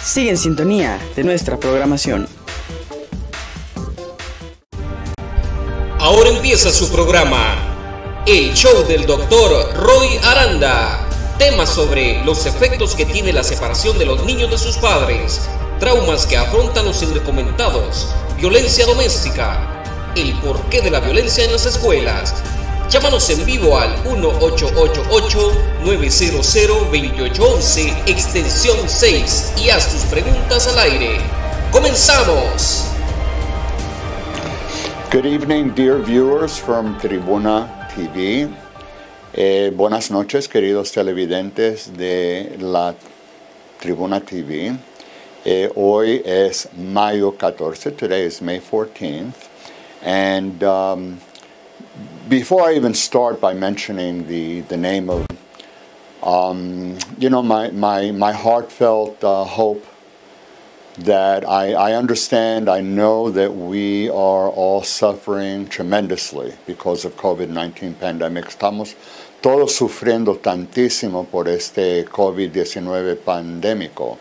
Sigue en sintonía de nuestra programación. Ahora empieza su programa, el show del doctor Roy Aranda. Temas sobre los efectos que tiene la separación de los niños de sus padres, traumas que afrontan los indocumentados, violencia doméstica, el porqué de la violencia en las escuelas. Llámanos en vivo al 1-888-900-2811, extensión 6, y haz tus preguntas al aire. ¡Comenzamos! Good evening, dear viewers from Tribuna TV. Buenas noches, queridos televidentes de la Tribuna TV. Hoy es mayo 14. Today is May 14th. And before I even start by mentioning the name of, my heartfelt hope that I understand, I know that we are all suffering tremendously because of COVID-19 pandemic. Estamos todos sufriendo tantísimo por este COVID-19 pandémico.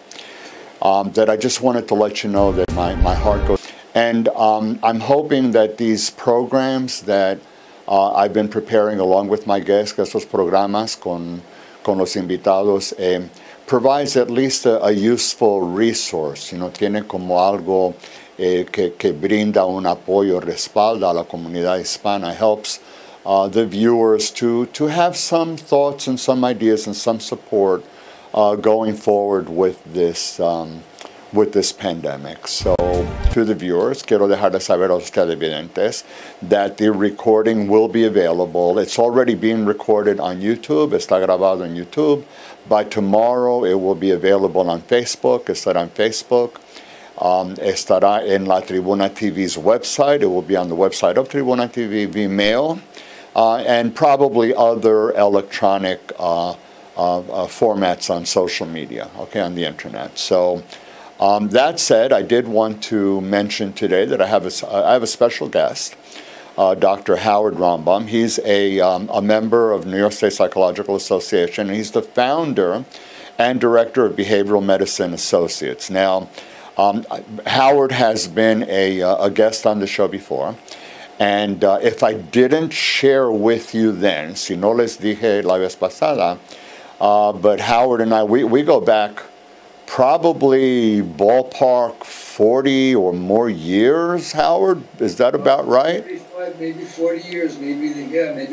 That I just wanted to let you know that my heart goes. And I'm hoping that these programs that I've been preparing along with my guests, estos programas con los invitados, provides at least a useful resource. Tiene como algo que brinda un apoyo, respalda a la comunidad hispana, helps the viewers to have some thoughts and some ideas and some support going forward with this pandemic. So, to the viewers, quiero dejarles saber a los televidentes that the recording will be available. It's already being recorded on YouTube. Está grabado en YouTube. By tomorrow, it will be available on Facebook. Estará en Facebook. Estará en la Tribuna TV's website. It will be on the website of Tribuna TV, Vimeo, and probably other electronic formats on social media, on the internet. So, that said, I did want to mention today that I have a special guest, Dr. Howard Rombom. He's a member of New York State Psychological Association. And he's the founder and director of Behavioral Medicine Associates. Now, Howard has been a guest on the show before. And if I didn't share with you then, si no les dije la vez pasada, but Howard and I, we go back probably ballpark 40 or more years, Howard? Is that about right? Maybe 40 years, maybe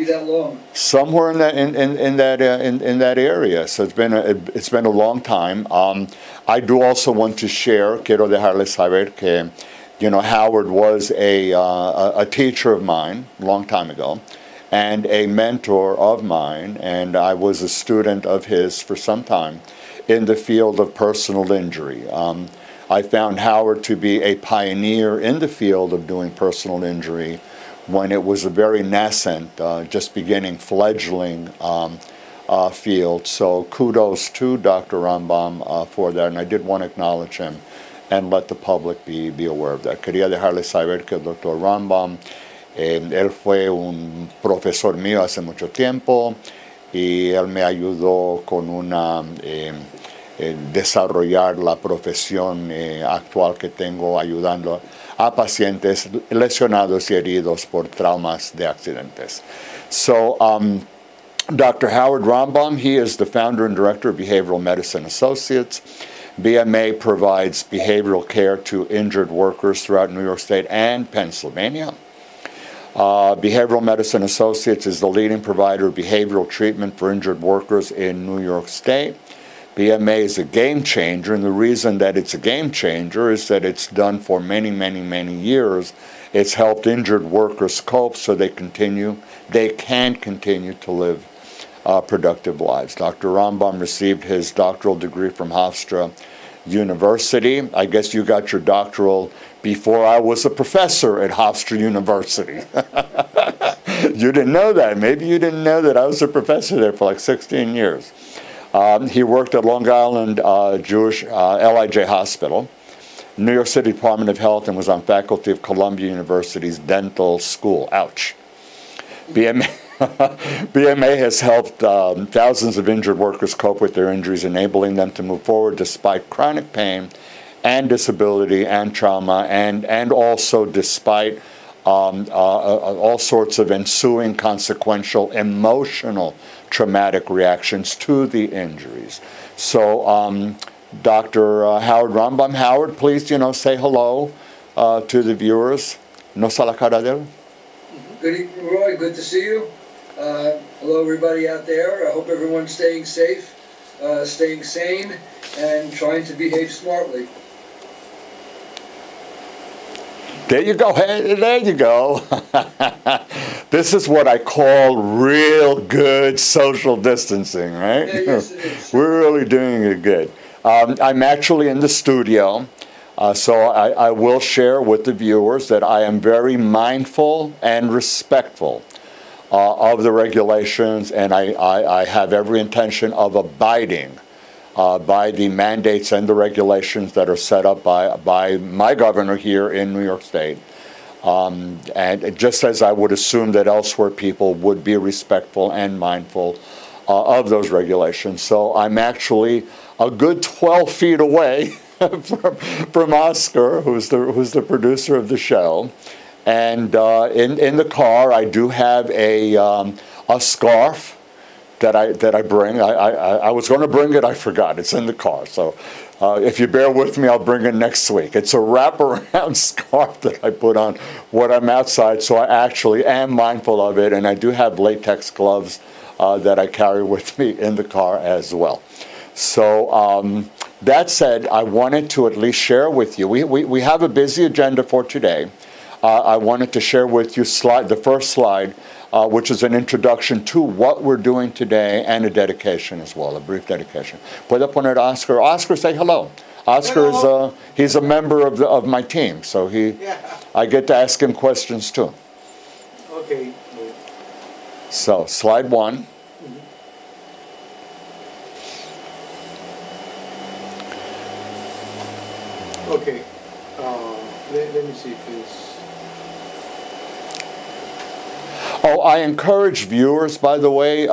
that long. Somewhere in that area. So it's been a long time. I do also want to share. Quiero dejarles saber que, Howard was a teacher of mine a long time ago, and a mentor of mine, and I was a student of his for some time in the field of personal injury. I found Howard to be a pioneer in the field of doing personal injury when it was a very nascent, just beginning, fledgling field. So kudos to Dr. Rombom for that, and I did want to acknowledge him and let the public be aware of that. Quería dejarles saber que el Dr. Rombom, él fue un profesor mío hace mucho tiempo, y él me ayudó con desarrollar la profesión actual que tengo, ayudando a pacientes lesionados y heridos por traumas de accidentes. So, Dr. Howard Rombom, he is the founder and director of Behavioral Medicine Associates. BMA provides behavioral care to injured workers throughout New York State and Pennsylvania. Behavioral Medicine Associates is the leading provider of behavioral treatment for injured workers in New York State. BMA is a game changer, and the reason that it's a game changer is that it's done for many, many, many years. It's helped injured workers cope so they can continue to live productive lives. Dr. Rombom received his doctoral degree from Hofstra University. I guess you got your doctoral before I was a professor at Hofstra University. You didn't know that. Maybe you didn't know that I was a professor there for like 16 years. He worked at Long Island Jewish LIJ Hospital, New York City Department of Health, and was on faculty of Columbia University's dental school. Ouch. BMA BMA has helped thousands of injured workers cope with their injuries, enabling them to move forward despite chronic pain and disability and trauma, and also despite all sorts of ensuing consequential emotional traumatic reactions to the injuries. So Dr. Howard Rombom. Howard, please, say hello to the viewers. Nos a la cara de él. Good evening, Roy. Good to see you. Hello, everybody out there. I hope everyone's staying safe, staying sane, and trying to behave smartly. There you go. Hey, there you go. This is what I call real good social distancing, right? Yeah, yes, it is. We're really doing it good. I'm actually in the studio, so I will share with the viewers that I am very mindful and respectful of the regulations, and I have every intention of abiding by the mandates and the regulations that are set up by my governor here in New York State. And just as I would assume that elsewhere people would be respectful and mindful of those regulations. So I'm actually a good 12 feet away from Oscar, who's the producer of the show. And in the car, I do have a scarf that I bring. I was going to bring it, I forgot. It's in the car. So if you bear with me, I'll bring it next week. It's a wraparound scarf that I put on when I'm outside, so I actually am mindful of it. And I do have latex gloves that I carry with me in the car as well. So that said, I wanted to at least share with you. We have a busy agenda for today. I wanted to share with you the first slide, which is an introduction to what we're doing today and a dedication as well, a brief dedication. Puede poner Oscar. Oscar, say hello. Oscar is he's a member of my team, so I get to ask him questions too. Okay. So slide one. Okay. Let me see, please. Oh, I encourage viewers, by the way,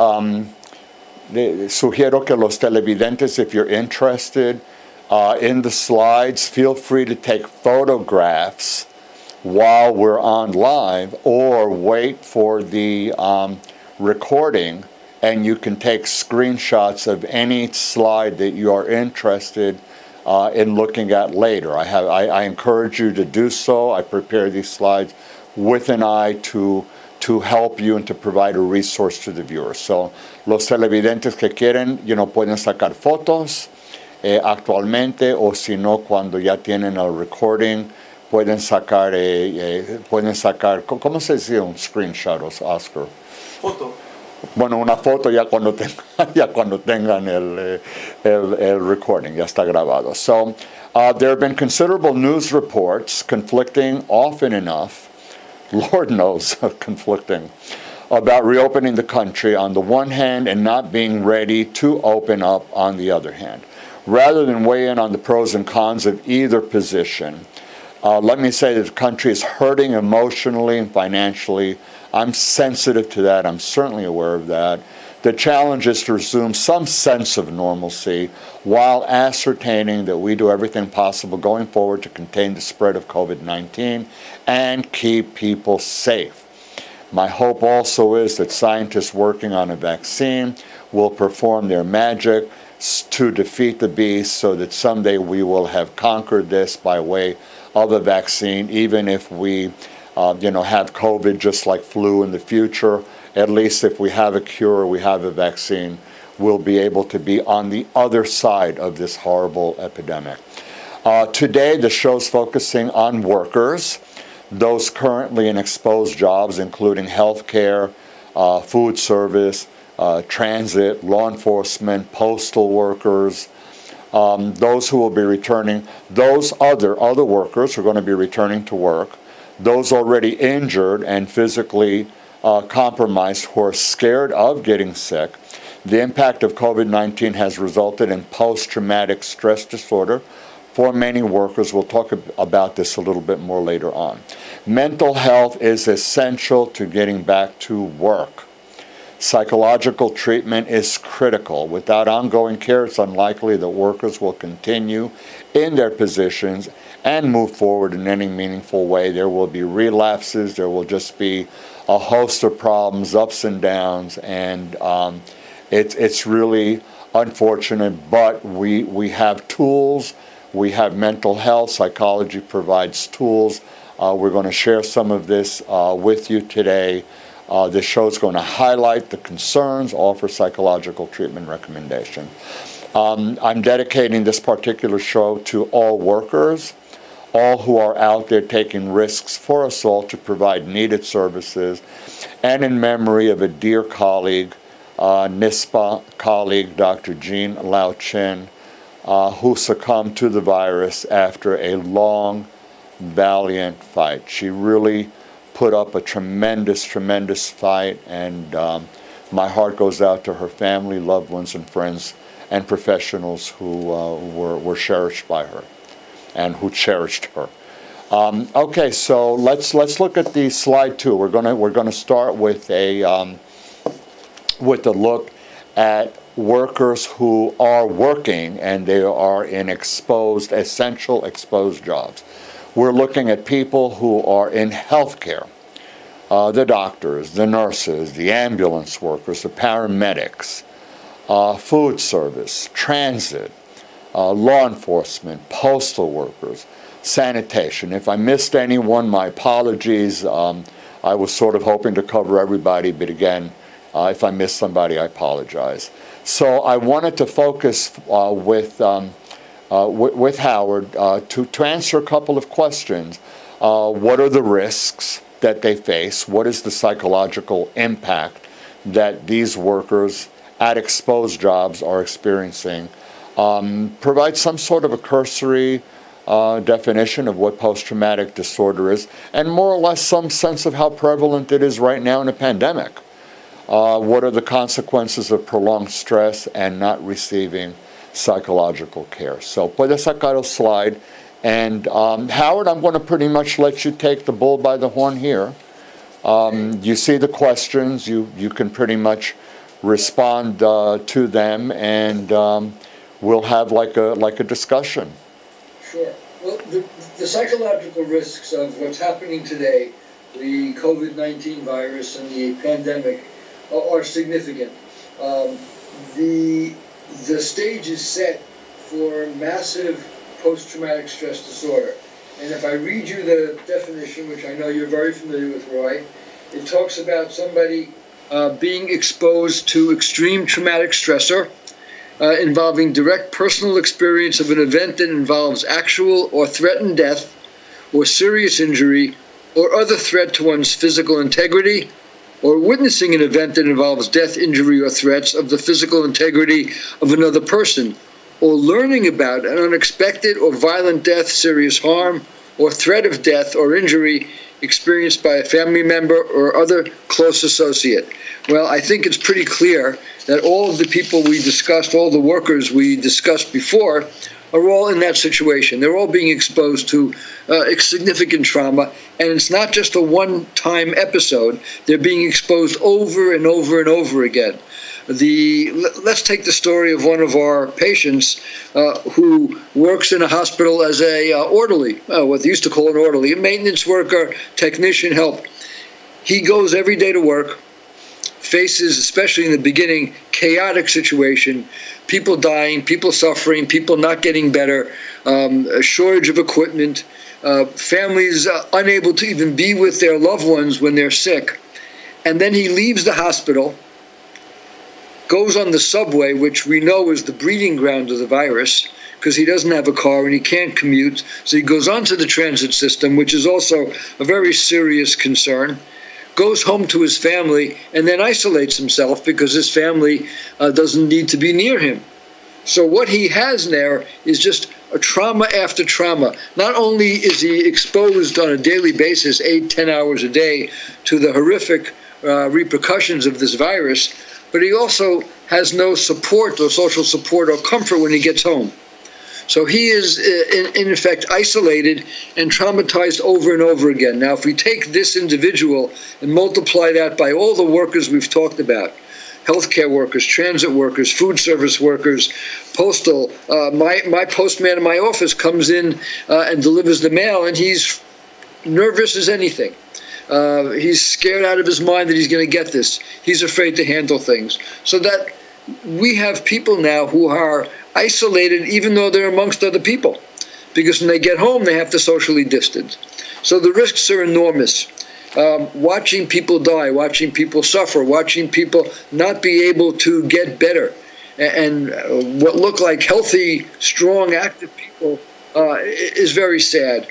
sugiero que los televidentes, if you're interested in the slides, feel free to take photographs while we're on live, or wait for the recording and you can take screenshots of any slide that you are interested in looking at later. I encourage you to do so. I prepare these slides with an eye to help you and to provide a resource to the viewers. So, los televidentes que quieren, pueden sacar fotos actualmente, o si no, cuando ya tienen el recording, pueden sacar, ¿cómo se dice un screenshot, Oscar? Foto. Bueno, una foto ya cuando tengan el recording, ya está grabado. So, there have been considerable news reports conflicting often enough, Lord knows, conflicting, about reopening the country on the one hand and not being ready to open up on the other hand. Rather than weigh in on the pros and cons of either position, let me say that the country is hurting emotionally and financially. I'm sensitive to that. I'm certainly aware of that. The challenge is to resume some sense of normalcy while ascertaining that we do everything possible going forward to contain the spread of COVID-19 and keep people safe. My hope also is that scientists working on a vaccine will perform their magic to defeat the beast so that someday we will have conquered this by way of a vaccine, even if we have COVID just like flu in the future. At least if we have a cure, we have a vaccine, we'll be able to be on the other side of this horrible epidemic. Today, the show's focusing on workers, those currently in exposed jobs, including healthcare, food service, transit, law enforcement, postal workers, those who will be returning, those other workers who are going to be returning to work, those already injured and physically compromised who are scared of getting sick. The impact of COVID-19 has resulted in post-traumatic stress disorder for many workers. We'll talk about this a little bit more later on. Mental health is essential to getting back to work. Psychological treatment is critical. Without ongoing care, it's unlikely that workers will continue in their positions and move forward in any meaningful way. There will be relapses. There will just be a host of problems, ups and downs, and it's really unfortunate. But we have tools. We have mental health. Psychology provides tools. We're going to share some of this with you today. This show is going to highlight the concerns, offer psychological treatment recommendation. I'm dedicating this particular show to all workers, all who are out there taking risks for us all to provide needed services, and in memory of a dear colleague, NISPA colleague, Dr. Jean Lao Chin, who succumbed to the virus after a long, valiant fight. She really put up a tremendous fight, and my heart goes out to her family, loved ones, and friends and professionals who were cherished by her and who cherished her. Okay, so let's look at the slide 2. We're gonna start with a look at workers who are working and they are in essential exposed jobs. We're looking at people who are in healthcare, the doctors, the nurses, the ambulance workers, the paramedics, food service, transit, law enforcement, postal workers, sanitation. If I missed anyone, my apologies. I was sort of hoping to cover everybody, but again, if I missed somebody, I apologize. So I wanted to focus with Howard to answer a couple of questions. What are the risks that they face? What is the psychological impact that these workers at exposed jobs are experiencing? Provide some sort of a cursory definition of what post-traumatic disorder is, and more or less some sense of how prevalent it is right now in a pandemic. What are the consequences of prolonged stress and not receiving psychological care? So puedes sacar el slide. And Howard, I'm going to pretty much let you take the bull by the horn here. You see the questions. You can pretty much respond to them, and we'll have like a discussion. Sure. Well, the psychological risks of what's happening today, the COVID-19 virus and the pandemic, are significant. The stage is set for massive post-traumatic stress disorder. And if I read you the definition, which I know you're very familiar with, Roy, it talks about somebody being exposed to extreme traumatic stressor involving direct personal experience of an event that involves actual or threatened death or serious injury or other threat to one's physical integrity, or witnessing an event that involves death, injury, or threats of the physical integrity of another person, or learning about an unexpected or violent death, serious harm, or threat of death or injury experienced by a family member or other close associate. Well, I think it's pretty clear that all of the people we discussed, all the workers we discussed before, are all in that situation. They're all being exposed to significant trauma, and it's not just a one-time episode. They're being exposed over and over and over again. Let's take the story of one of our patients who works in a hospital as a orderly, what they used to call an orderly, a maintenance worker, technician, help. He goes every day to work, faces, especially in the beginning, chaotic situation, people dying, people suffering, people not getting better, a shortage of equipment, families unable to even be with their loved ones when they're sick. And then he leaves the hospital, goes on the subway, which we know is the breeding ground of the virus, because he doesn't have a car and he can't commute. So he goes onto the transit system, which is also a very serious concern, goes home to his family, and then isolates himself because his family doesn't need to be near him. So what he has there is just a trauma after trauma. Not only is he exposed on a daily basis, 8-10 hours a day, to the horrific repercussions of this virus, but he also has no support or social support or comfort when he gets home. So he is, in effect, isolated and traumatized over and over again. Now, if we take this individual and multiply that by all the workers we've talked about, healthcare workers, transit workers, food service workers, postal. My postman in my office comes in and delivers the mail, and he's nervous as anything. He's scared out of his mind that he's going to get this. He's afraid to handle things. So that we have people now who are isolated even though they're amongst other people, because when they get home they have to socially distance. So the risks are enormous. Watching people die, watching people suffer, watching people not be able to get better, and what look like healthy, strong, active people is very sad.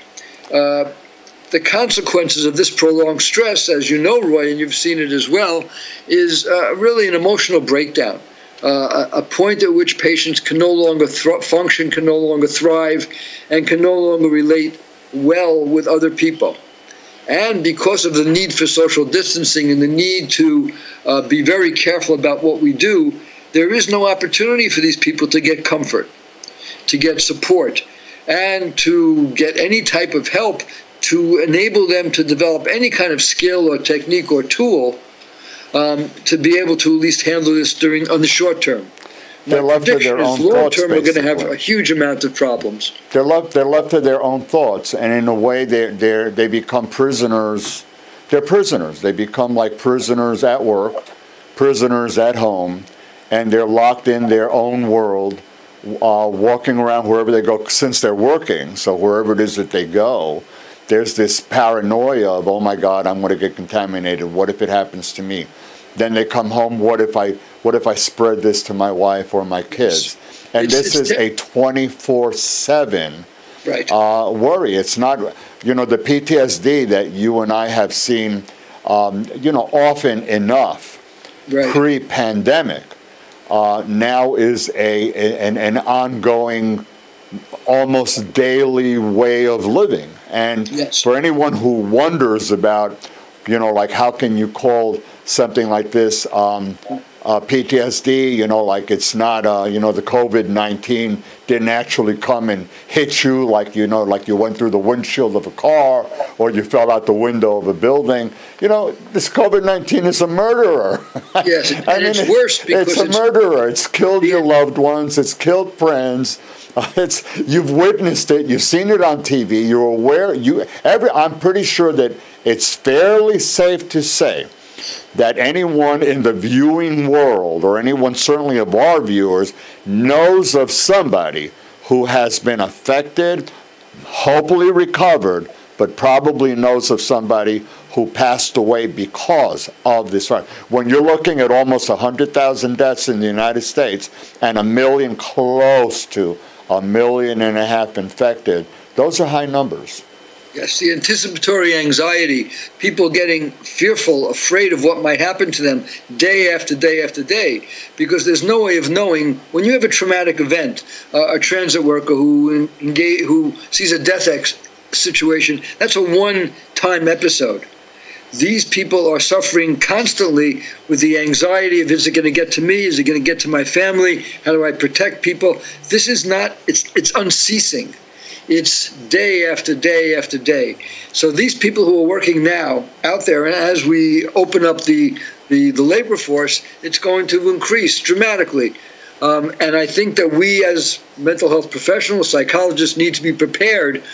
The consequences of this prolonged stress, as you know, Roy, and you've seen it as well, is really an emotional breakdown, a point at which patients can no longer function, can no longer thrive, and can no longer relate well with other people. And because of the need for social distancing and the need to be very careful about what we do, there is no opportunity for these people to get comfort, to get support, and to get any type of help to enable them to develop any kind of skill or technique or tool to be able to at least handle this on the short term. They're left to their own thoughts. Long term, we're going to have a huge amount of problems. They're left to their own thoughts, and in a way, they become prisoners. They're prisoners. They become like prisoners at work, prisoners at home, and they're locked in their own world, walking around wherever they go since they're working. So wherever it is that they go, there's this paranoia of, oh my God, I'm going to get contaminated. What if it happens to me? Then they come home. What if I spread this to my wife or my kids? And this is a 24/7 worry. It's not, the PTSD that you and I have seen, often enough pre-pandemic. Now is an ongoing, almost daily way of living. And for anyone who wonders about, like how can you call something like this PTSD, like it's not, the COVID-19 didn't actually come and hit you like you went through the windshield of a car or you fell out the window of a building. This COVID-19 is a murderer. Yes, and it's worse because it's a murderer. It's killed your loved ones. It's killed friends. You've witnessed it. You've seen it on TV. You're aware. I'm pretty sure that it's fairly safe to say that anyone in the viewing world, or anyone certainly of our viewers, knows of somebody who has been affected, hopefully recovered, but probably knows of somebody who passed away because of this virus. When you're looking at almost 100,000 deaths in the United States and close to 1.5 million infected, those are high numbers. Yes, the anticipatory anxiety, people getting fearful, afraid of what might happen to them day after day after day, because there's no way of knowing. When you have a traumatic event, a transit worker who sees a death situation, that's a one-time episode. These people are suffering constantly with the anxiety of, is it going to get to me? Is it going to get to my family? How do I protect people? This is not, it's unceasing. It's day after day after day. So these people who are working now out there, and as we open up the labor force, it's going to increase dramatically. And I think that we as mental health professionals, psychologists, need to be prepared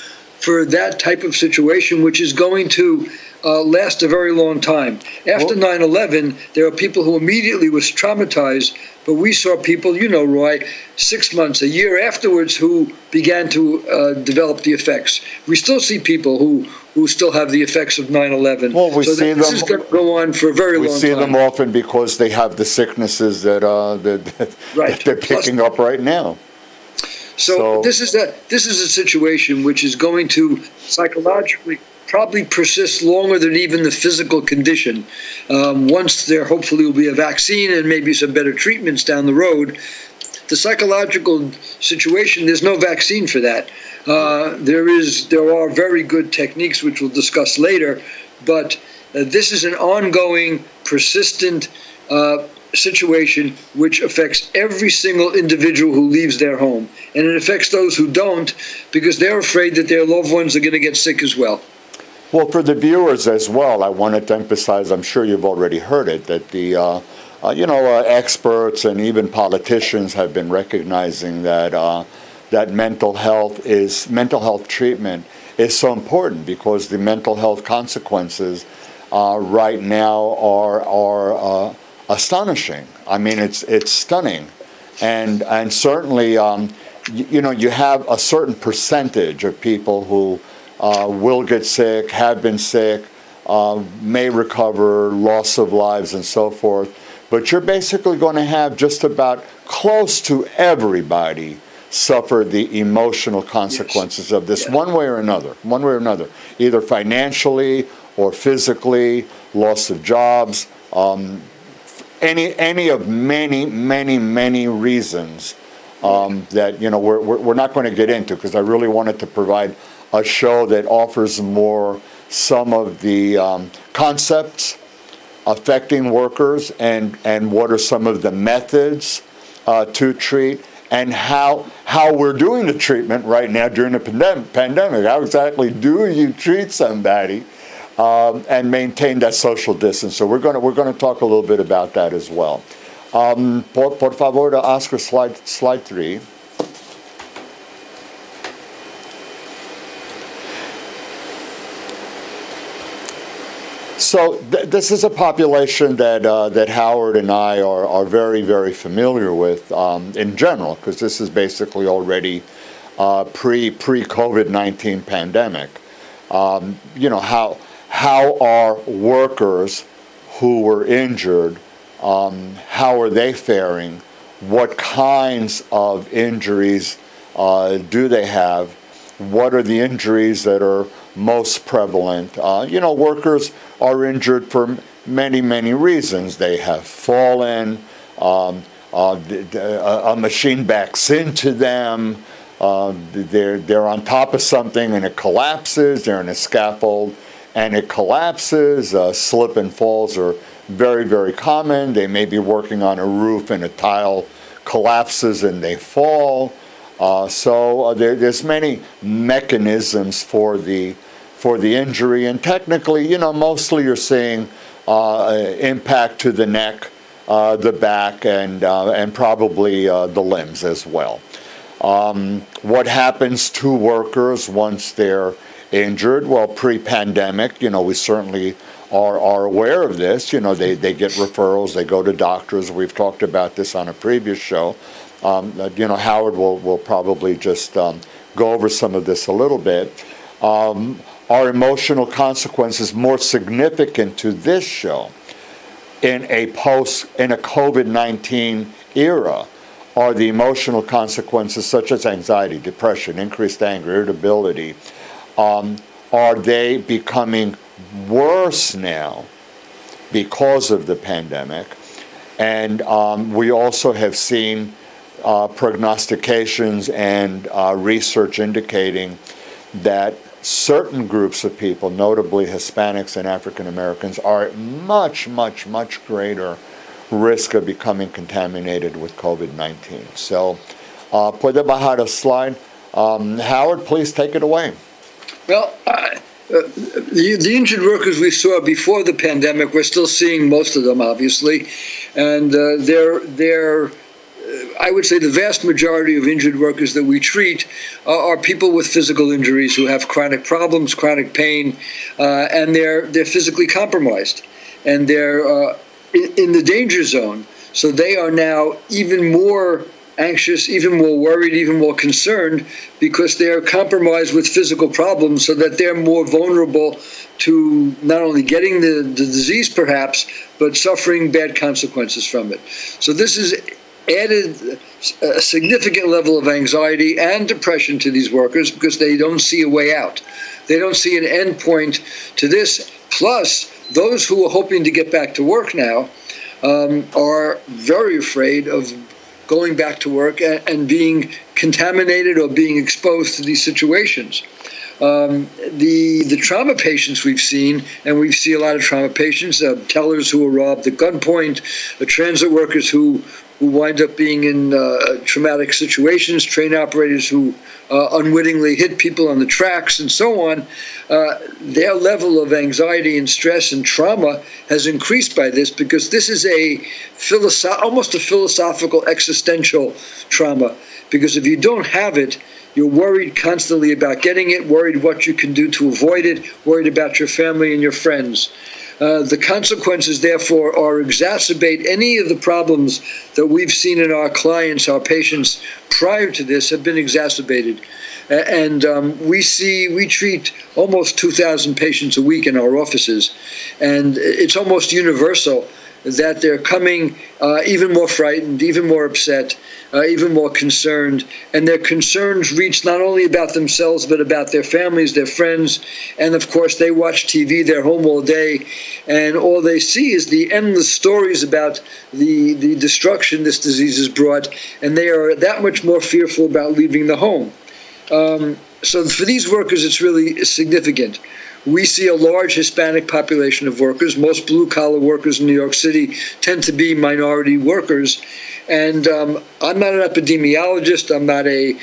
for that type of situation, which is going to last a very long time. After 9/11, there were people who immediately was traumatized, but we saw people, Roy, 6 months, a year afterwards, who began to develop the effects. We still see people who still have the effects of 9/11. Well, we see this is going to go on for a very long time. We see them often because they have the sicknesses that they're picking up right now. So this is a situation which is going to psychologically probably persist longer than even the physical condition. Once there hopefully will be a vaccine and maybe some better treatments down the road, the psychological situation, there's no vaccine for that. There are very good techniques which we'll discuss later, but this is an ongoing, persistent situation which affects every single individual who leaves their home. And it affects those who don't, because they're afraid that their loved ones are going to get sick as well. Well, for the viewers as well, I wanted to emphasize, I'm sure you've already heard it, that the experts and even politicians have been recognizing that mental health treatment is so important, because the mental health consequences right now are astonishing. I mean, it's stunning, and certainly you have a certain percentage of people who will get sick, have been sick, may recover, loss of lives, and so forth. But you're basically going to have just about close to everybody suffer the emotional consequences of this, one way or another, either financially or physically, loss of jobs, any of many reasons that we're not going to get into, because I really wanted to provide a show that offers more some of the concepts affecting workers, and what are some of the methods to treat, and how we're doing the treatment right now during the pandemic. How exactly do you treat somebody and maintain that social distance? So we're going to talk a little bit about that as well. Por favor, Oscar, slide 3. So this is a population that Howard and I are very, very familiar with in general, because this is basically already pre-COVID-19 pandemic. How are workers who were injured, how are they faring? What kinds of injuries do they have? What are the injuries that are most prevalent? Workers are injured for many reasons. They have fallen, a machine backs into them, they're on top of something and it collapses, they're in a scaffold and it collapses. Slip and falls are very common. They may be working on a roof and a tile collapses and they fall. So there's many mechanisms for the injury, and technically, mostly you're seeing impact to the neck, the back, and probably the limbs as well. What happens to workers once they're injured? Well, pre-pandemic, we certainly are aware of this. They get referrals, they go to doctors. We've talked about this on a previous show. Howard will probably just go over some of this a little bit. Are emotional consequences more significant to this show in a COVID-19 era? Are the emotional consequences such as anxiety, depression, increased anger, irritability, are they becoming worse now because of the pandemic? And we also have seen prognostications and research indicating that certain groups of people, notably Hispanics and African Americans, are at much greater risk of becoming contaminated with COVID-19. So, puede bajar a slide. Howard, please take it away. Well, the injured workers we saw before the pandemic, we're still seeing most of them, obviously, and they're I would say the vast majority of injured workers that we treat are people with physical injuries who have chronic problems, chronic pain, and they're physically compromised, and they're in the danger zone. So they are now even more anxious, even more worried, even more concerned, because they're compromised with physical problems, so that they're more vulnerable to not only getting the disease perhaps, but suffering bad consequences from it. So this is added a significant level of anxiety and depression to these workers, because they don't see a way out. They don't see an end point to this. Plus, those who are hoping to get back to work now are very afraid of going back to work and being contaminated or being exposed to these situations. The trauma patients we've seen, and we see a lot of trauma patients, tellers who were robbed at gunpoint, transit workers who who wind up being in traumatic situations, train operators who unwittingly hit people on the tracks, and so on. Their level of anxiety and stress and trauma has increased by this, because this is almost a philosophical existential trauma. Because if you don't have it, you're worried constantly about getting it, worried what you can do to avoid it, worried about your family and your friends. The consequences, therefore, are exacerbate any of the problems that we've seen in our clients, our patients, prior to this have been exacerbated. And we treat almost 2,000 patients a week in our offices, and it's almost universal that they're coming even more frightened, even more upset, even more concerned, and their concerns reach not only about themselves, but about their families, their friends, and of course they watch TV, they're home all day, and all they see is the endless stories about the destruction this disease has brought, and they are that much more fearful about leaving the home. So for these workers, it's really significant. We see a large Hispanic population of workers. Most blue-collar workers in New York City tend to be minority workers. And I'm not an epidemiologist. I'm not a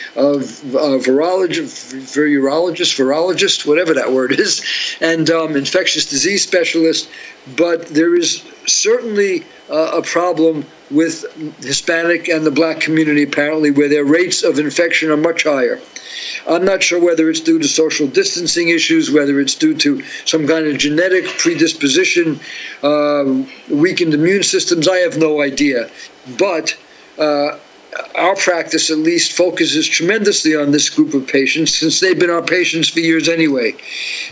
virologist, whatever that word is, and infectious disease specialist. But there is certainly a problem with Hispanic and the black community, apparently, where their rates of infection are much higher. I'm not sure whether it's due to social distancing issues, whether it's due to some kind of genetic predisposition, weakened immune systems. I have no idea. But our practice, at least, focuses tremendously on this group of patients, since they've been our patients for years anyway.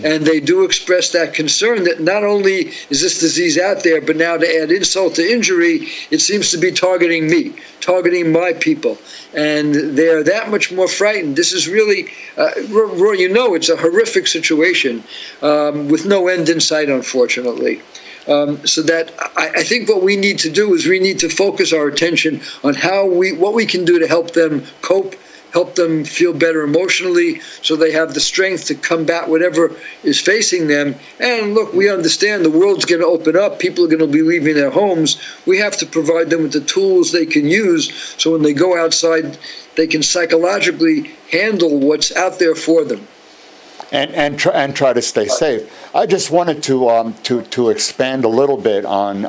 And they do express that concern that not only is this disease out there, but now to add insult to injury, it seems to be targeting me, targeting my people. And they're that much more frightened. This is really, Roy, you know, it's a horrific situation with no end in sight, unfortunately. So that I think what we need to do is we need to focus our attention on what we can do to help them cope, help them feel better emotionally, so they have the strength to combat whatever is facing them. And look, we understand the world's going to open up. People are going to be leaving their homes. We have to provide them with the tools they can use, so when they go outside, they can psychologically handle what's out there for them. And try to stay safe. I just wanted to expand a little bit on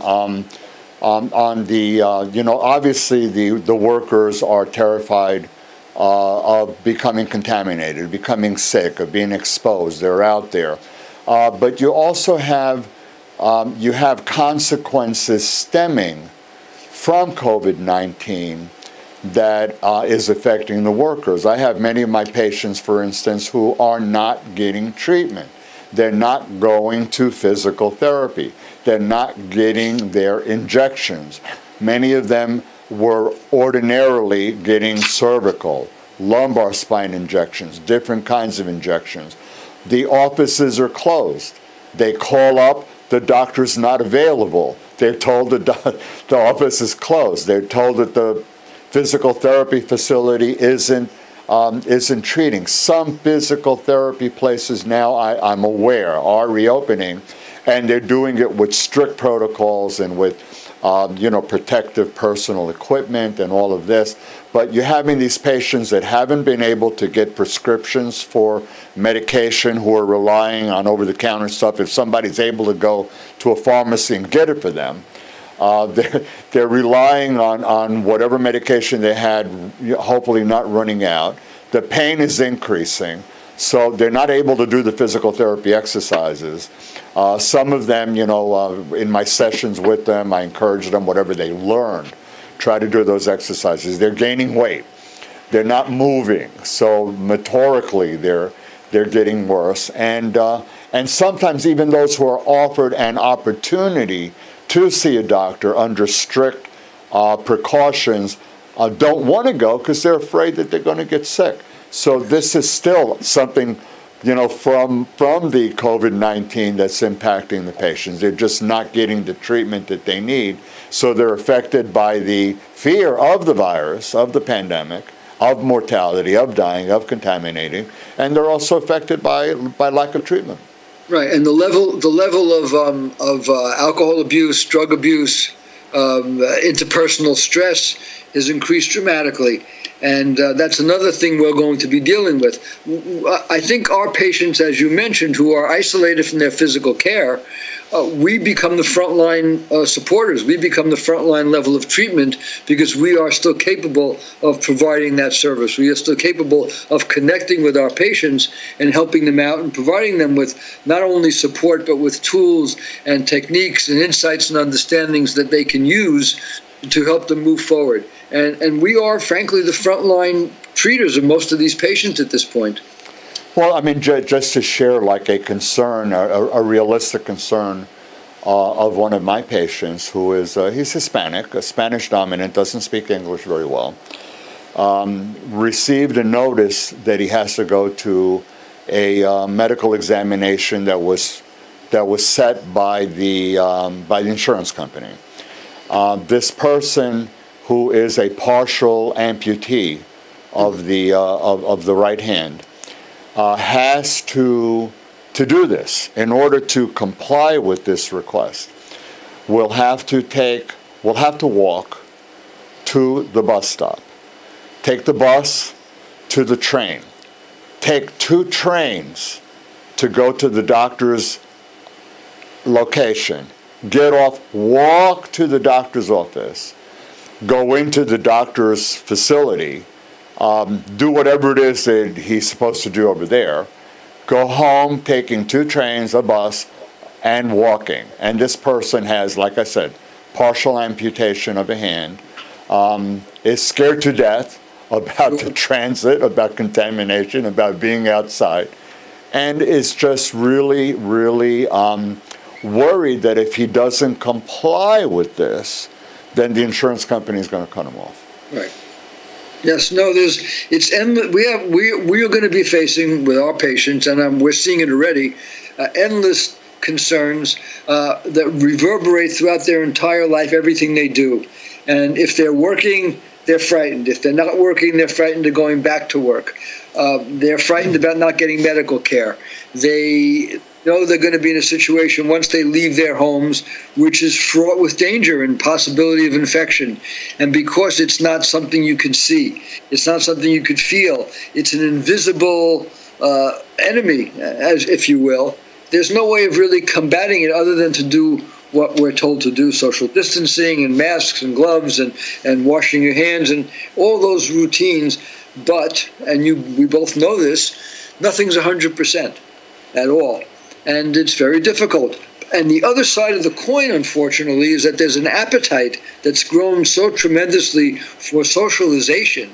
the obviously the workers are terrified of becoming contaminated, becoming sick, of being exposed. They're out there, but you also have consequences stemming from COVID-19 that is affecting the workers. I have many of my patients, for instance, who are not getting treatment. They're not going to physical therapy. They're not getting their injections. Many of them were ordinarily getting cervical, lumbar spine injections, different kinds of injections. The offices are closed. They call up, the doctor's not available. They're told the office is closed. They're told that the physical therapy facility isn't treating. Some physical therapy places now, I'm aware, are reopening, and they're doing it with strict protocols and with protective personal equipment and all of this. But you're having these patients that haven't been able to get prescriptions for medication, who are relying on over-the-counter stuff. If somebody's able to go to a pharmacy and get it for them, they're relying on whatever medication they had, hopefully not running out. The pain is increasing, so they're not able to do the physical therapy exercises. Some of them, in my sessions with them, I encourage them, whatever they learned, try to do those exercises. They're gaining weight. They're not moving, so motorically they're getting worse. And sometimes even those who are offered an opportunity to see a doctor under strict precautions don't want to go because they're afraid that they're going to get sick. So this is still something, from the COVID-19 that's impacting the patients. They're just not getting the treatment that they need. So they're affected by the fear of the virus, of the pandemic, of mortality, of dying, of contaminating, and they're also affected by lack of treatment. Right, and the level of alcohol abuse, drug abuse, interpersonal stress has increased dramatically. And that's another thing we're going to be dealing with. I think our patients, as you mentioned, who are isolated from their physical care, we become the frontline supporters. We become the frontline level of treatment because we are still capable of providing that service. We are still capable of connecting with our patients and helping them out and providing them with not only support, but with tools and techniques and insights and understandings that they can use to help them move forward. And we are, frankly, the frontline treaters of most of these patients at this point. Well, I mean, just to share like a concern, a realistic concern of one of my patients who is, he's Hispanic, a Spanish dominant, doesn't speak English very well, received a notice that he has to go to a medical examination that was set by the insurance company. This person, who is a partial amputee of the right hand, has to do this. In order to comply with this request, we'll have to walk to the bus stop, take the bus to the train, take 2 trains to go to the doctor's location, get off, walk to the doctor's office, go into the doctor's facility, do whatever it is that he's supposed to do over there, go home taking 2 trains, a bus, and walking. And this person has, like I said, partial amputation of a hand, is scared to death about the transit, about contamination, about being outside, and is just really, really worried that if he doesn't comply with this, then the insurance company is going to cut him off. Right. Yes. No. It's endless. We are going to be facing with our patients, and we're seeing it already, endless concerns that reverberate throughout their entire life, everything they do. And if they're working, they're frightened. If they're not working, they're frightened of going back to work. They're frightened about not getting medical care. They know they're going to be in a situation once they leave their homes, which is fraught with danger and possibility of infection. And because it's not something you can see, it's not something you could feel, it's an invisible enemy, as if you will, there's no way of really combating it other than to do what we're told to do, social distancing and masks and gloves and washing your hands and all those routines. But, and we both know this, nothing's 100% at all. And it's very difficult. And the other side of the coin, unfortunately, is that there's an appetite that's grown so tremendously for socialization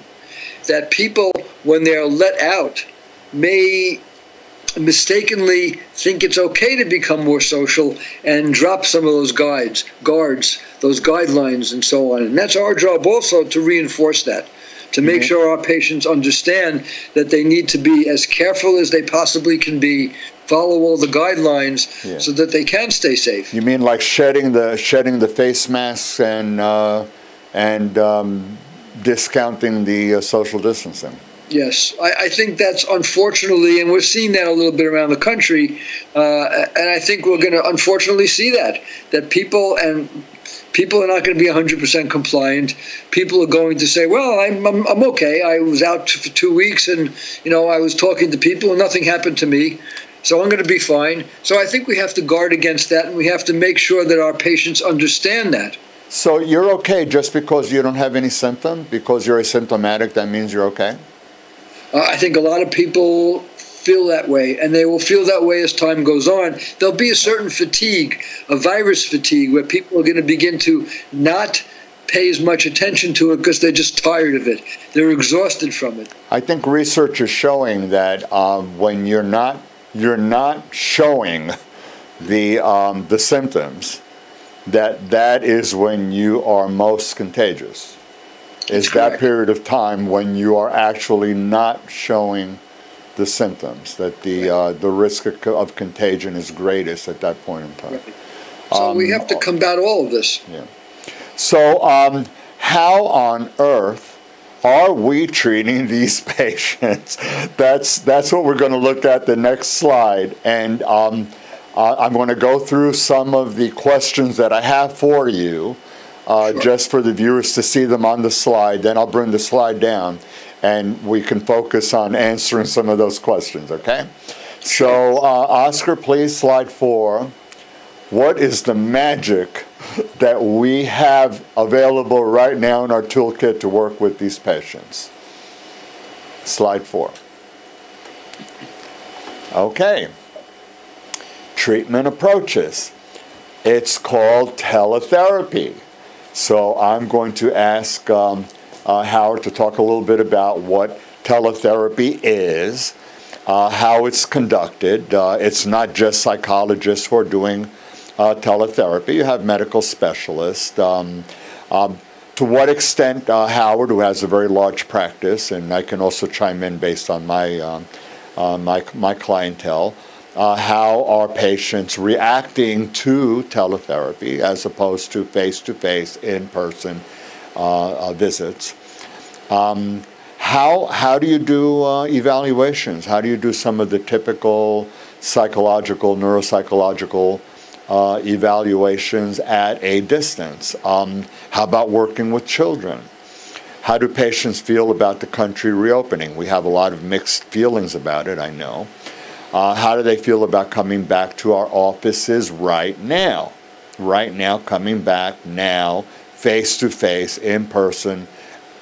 that people, when they're let out, may mistakenly think it's okay to become more social and drop some of those guards, those guidelines and so on. And that's our job also to reinforce that, to make sure our patients understand that they need to be as careful as they possibly can be, follow all the guidelines so that they can stay safe. You mean like shedding the face masks and discounting the social distancing? Yes, I think that's unfortunately, and we're seeing that a little bit around the country, and I think we're going to unfortunately see that people are not going to be 100% compliant. People are going to say, well, I'm okay. I was out for 2 weeks and, I was talking to people and nothing happened to me. So I'm going to be fine. So I think we have to guard against that, and we have to make sure that our patients understand that. So you're okay just because you don't have any symptom? Because you're asymptomatic, that means you're okay? I think a lot of people feel that way, and they will feel that way as time goes on. There'll be a certain fatigue, a virus fatigue, where people are going to begin to not pay as much attention to it because they're just tired of it. They're exhausted from it. I think research is showing that when you're not showing the symptoms, that is when you are most contagious. Is that period of time when you are actually not showing the symptoms, that the risk of contagion is greatest at that point in time. Right. So we have to combat all of this. Yeah. So how on earth are we treating these patients? That's what we're going to look at the next slide. And I'm going to go through some of the questions that I have for you. just for the viewers to see them on the slide. Then I'll bring the slide down, and we can focus on answering some of those questions, okay? So, Oscar, please, slide 4. What is the magic that we have available right now in our toolkit to work with these patients? Slide 4. Okay. Treatment approaches. It's called teletherapy. So I'm going to ask Howard to talk a little bit about what teletherapy is, how it's conducted. It's not just psychologists who are doing teletherapy. You have medical specialists. To what extent Howard, who has a very large practice, and I can also chime in based on my clientele, how are patients reacting to teletherapy as opposed to face-to-face, in-person visits? How do you do evaluations? How do you do some of the typical psychological, neuropsychological evaluations at a distance? How about working with children? How do patients feel about the country reopening? We have a lot of mixed feelings about it, I know. How do they feel about coming back to our offices right now? Right now, coming back now, face-to-face, in person,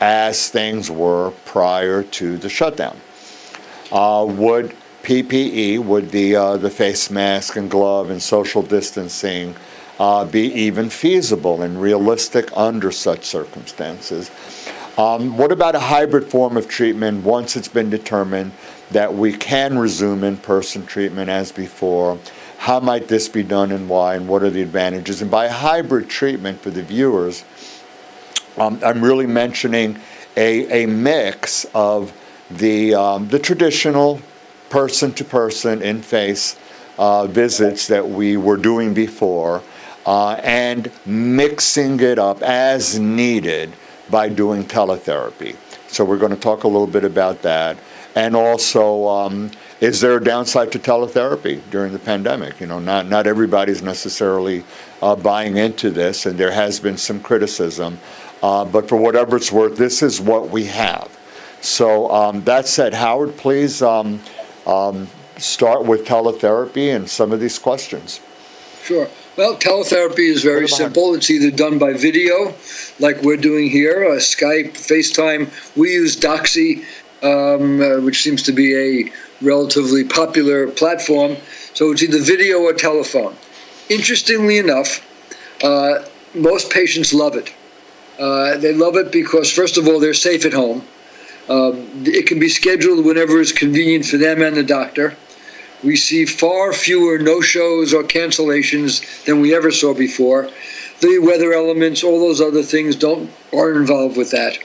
as things were prior to the shutdown. Would PPE, would the face mask and glove and social distancing be even feasible and realistic under such circumstances? What about a hybrid form of treatment once it's been determined that we can resume in-person treatment as before? How might this be done and why, and what are the advantages? And by hybrid treatment for the viewers, I'm really mentioning a mix of the traditional person-to-person, in-face visits that we were doing before, and mixing it up as needed by doing teletherapy. So we're going to talk a little bit about that. And also, is there a downside to teletherapy during the pandemic? You know, not everybody's necessarily buying into this, and there has been some criticism. But for whatever it's worth, this is what we have. So that said, Howard, please start with teletherapy and some of these questions. Sure. Well, teletherapy is very simple. It's either done by video, like we're doing here, Skype, FaceTime. We use Doxy, which seems to be a relatively popular platform. So it's either video or telephone. Interestingly enough, most patients love it. They love it because, first of all, they're safe at home. It can be scheduled whenever it's convenient for them and the doctor. We see far fewer no-shows or cancellations than we ever saw before. The weather elements, all those other things aren't involved with that.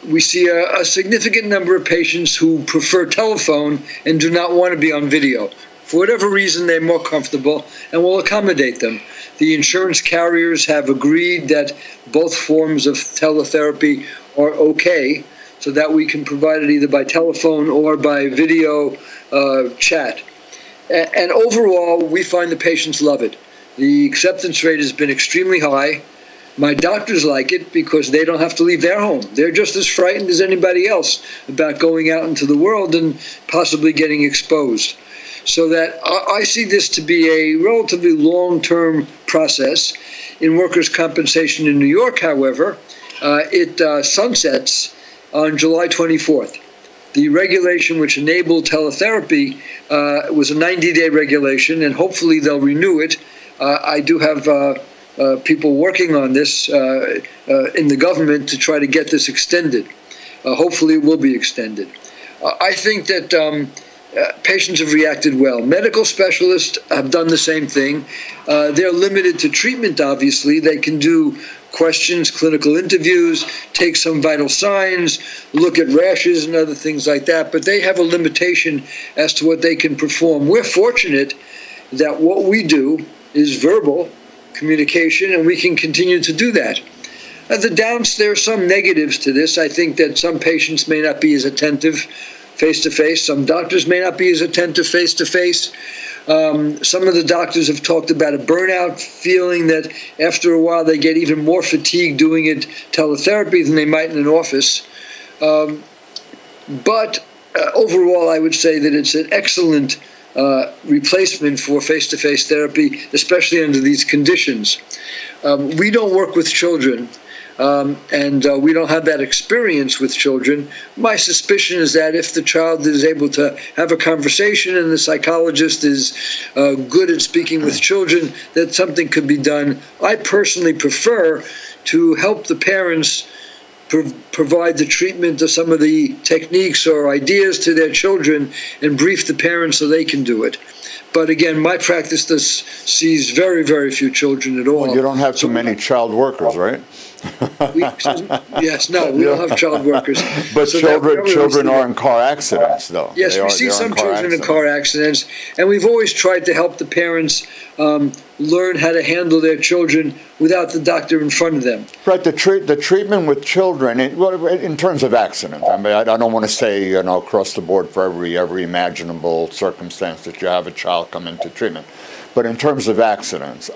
We see a significant number of patients who prefer telephone and do not want to be on video. For whatever reason, they're more comfortable, and we'll accommodate them. The insurance carriers have agreed that both forms of teletherapy are okay, so that we can provide it either by telephone or by video chat. And overall, we find the patients love it. The acceptance rate has been extremely high. My doctors like it because they don't have to leave their home. They're just as frightened as anybody else about going out into the world and possibly getting exposed. So that I see this to be a relatively long-term process. In workers' compensation in New York, however, it sunsets on July 24th. The regulation which enabled teletherapy was a 90-day regulation, and hopefully they'll renew it. I do have people working on this in the government to try to get this extended. Hopefully it will be extended. I think that patients have reacted well. Medical specialists have done the same thing. They're limited to treatment, obviously. They can do questions, clinical interviews, take some vital signs, look at rashes and other things like that, but they have a limitation as to what they can perform. We're fortunate that what we do is verbal communication, and we can continue to do that. There are some negatives to this. I think that some patients may not be as attentive face-to-face. Some doctors may not be as attentive face-to-face. Some of the doctors have talked about a burnout feeling that after a while they get even more fatigued doing it teletherapy than they might in an office. But overall, I would say that it's an excellent replacement for face-to-face therapy, especially under these conditions. We don't work with children, and we don't have that experience with children. My suspicion is that if the child is able to have a conversation and the psychologist is good at speaking with children, that something could be done. I personally prefer to help the parents provide the treatment of some of the techniques or ideas to their children and brief the parents so they can do it. But again, my practice sees very, very few children at all. Well, you don't have too many child workers, right? We don't have child workers. But so children are in car accidents, though. Yes, we see some children in car accidents, and we've always tried to help the parents learn how to handle their children without the doctor in front of them. Right, the treatment with children, in terms of accident, I mean, I don't want to say, across the board for every imaginable circumstance that you have a child come into treatment, but in terms of accidents,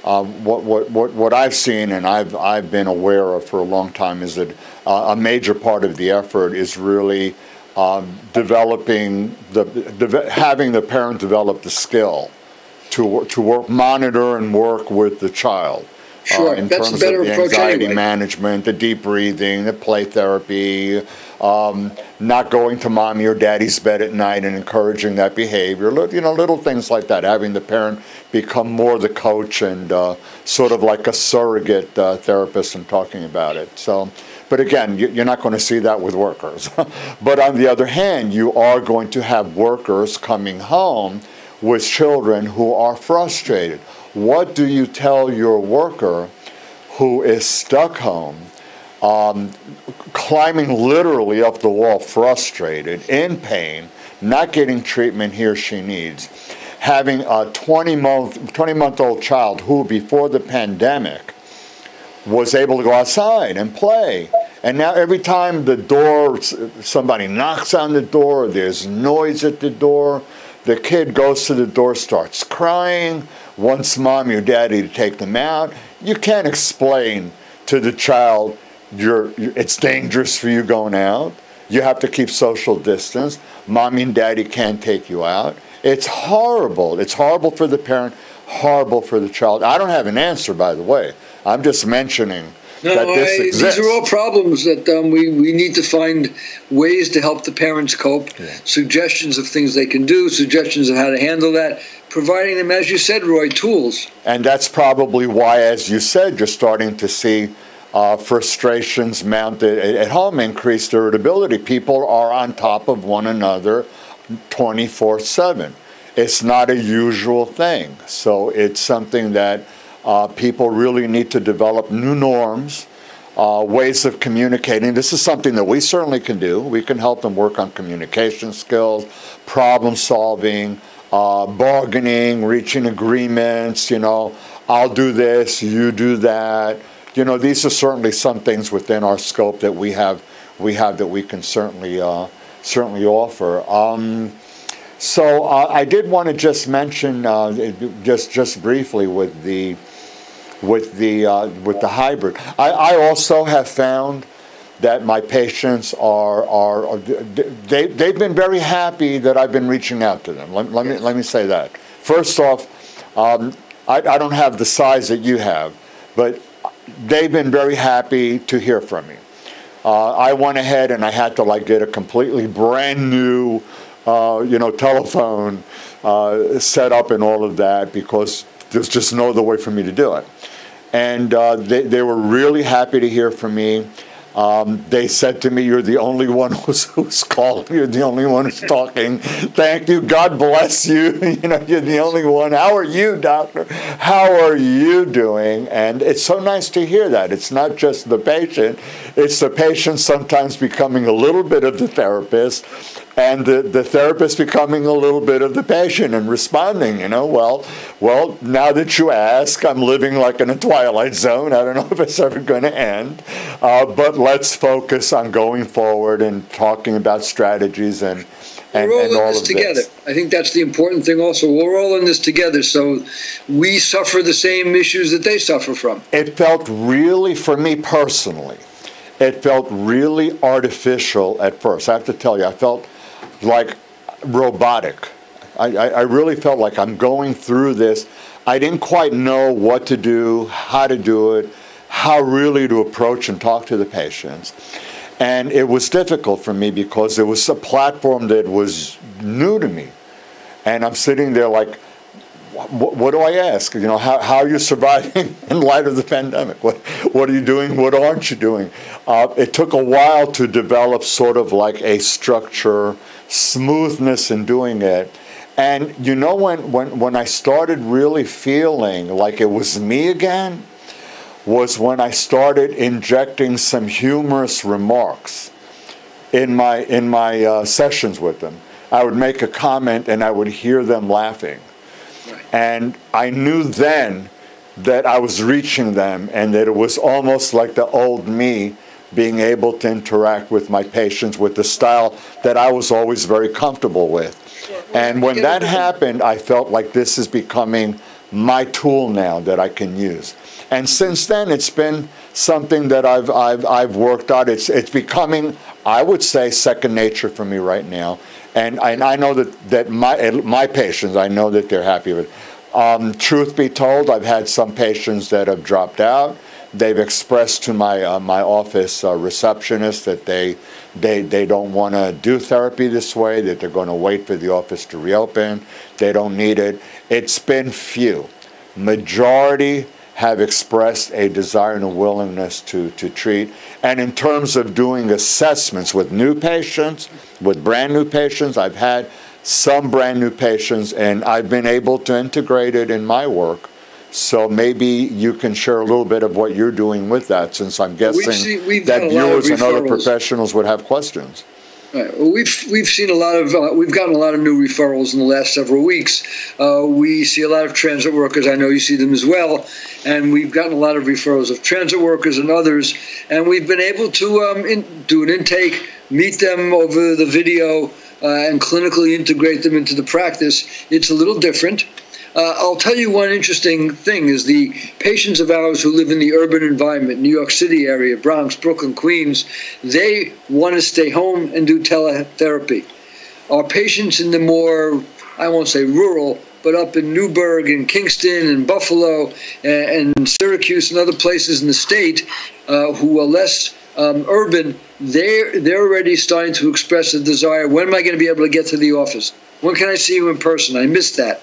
what I've seen and I've been aware of for a long time is that a major part of the effort is really having the parent develop the skill to monitor and work with the child. Sure, in that's terms a better of the approach anxiety anyway. management, the deep breathing, the play therapy, not going to mommy or daddy's bed at night and encouraging that behavior, little things like that, having the parent become more the coach and sort of like a surrogate therapist and talking about it. So, but again, you're not going to see that with workers. But on the other hand, you are going to have workers coming home with children who are frustrated. What do you tell your worker who is stuck home, climbing literally up the wall, frustrated, in pain, not getting treatment he or she needs, having a 20-month-old child who, before the pandemic, was able to go outside and play. And now every time somebody knocks on the door, there's noise at the door, the kid goes to the door, starts crying, wants mommy or daddy to take them out. You can't explain to the child, it's dangerous for you going out. You have to keep social distance. Mommy and daddy can't take you out. It's horrible. It's horrible for the parent, horrible for the child. I don't have an answer, by the way. I'm just mentioning that this exists. These are all problems that we need to find ways to help the parents cope, suggestions of things they can do, suggestions of how to handle that, providing them, as you said, Roy, tools. And that's probably why, as you said, you're starting to see frustrations mounted at home, increased irritability. People are on top of one another 24/7. It's not a usual thing. So it's something that people really need to develop new norms, ways of communicating. This is something that we certainly can do. We can help them work on communication skills, problem solving, bargaining, reaching agreements, I'll do this, you do that. These are certainly some things within our scope that we have that we can certainly offer. So I did want to just mention just briefly with the hybrid. I also have found that my patients they've been very happy that I've been reaching out to them. Let me say that. First off, I don't have the size that you have, but they've been very happy to hear from me. I went ahead and I had to get a completely brand new telephone set up and all of that because there's just no other way for me to do it. And they were really happy to hear from me. They said to me, "You're the only one who's calling. You're the only one who's talking. Thank you. God bless you. You're the only one. How are you, doctor? How are you doing?" And it's so nice to hear that. It's not just the patient. It's the patient sometimes becoming a little bit of the therapist, and the therapist becoming a little bit of the patient and responding, well, now that you ask, I'm living like in a twilight zone. I don't know if it's ever going to end, but let's focus on going forward and talking about strategies and and we're all in all this of together. this. I think that's the important thing also. We're all in this together, so we suffer the same issues that they suffer from. It felt really, for me personally, it felt really artificial at first. I have to tell you, I felt like robotic. I really felt like I'm going through this. I didn't quite know what to do, how to do it, how really to approach and talk to the patients. And it was difficult for me because it was a platform that was new to me. And I'm sitting there like, what do I ask? You know, how are you surviving in light of the pandemic? What are you doing? What aren't you doing? It took a while to develop sort of like a structure, smoothness in doing it. And you know, when I started really feeling like it was me again, was when I started injecting some humorous remarks in my sessions with them. I would make a comment and I would hear them laughing. Right. And I knew then that I was reaching them and that it was almost like the old me being able to interact with my patients with the style that I was always very comfortable with. And when that happened, I felt like this is becoming my tool now that I can use. And since then, it's been something that I've worked out. It's becoming, I would say, second nature for me right now. And I know that my patients, I know that they're happy with it. Truth be told, I've had some patients that have dropped out. They've expressed to my office receptionist that they don't want to do therapy this way, that they're going to wait for the office to reopen. They don't need it. It's been few. Majority have expressed a desire and a willingness to treat. And in terms of doing assessments with new patients, with brand new patients, I've had some brand new patients, and I've been able to integrate it in my work. So maybe you can share a little bit of what you're doing with that, since I'm guessing that viewers and other professionals would have questions. Right. Well, we've seen a lot of we've gotten a lot of new referrals in the last several weeks. We see a lot of transit workers. I know you see them as well, and we've gotten a lot of referrals of transit workers and others. And we've been able to do an intake, meet them over the video, and clinically integrate them into the practice. It's a little different. I'll tell you one interesting thing is the patients of ours who live in the urban environment, New York City area, Bronx, Brooklyn, Queens, they want to stay home and do teletherapy. Our patients in the more, I won't say rural, but up in Newburgh and Kingston and Buffalo and Syracuse and other places in the state who are less urban, they're already starting to express a desire, when am I going to be able to get to the office? When can I see you in person? I missed that.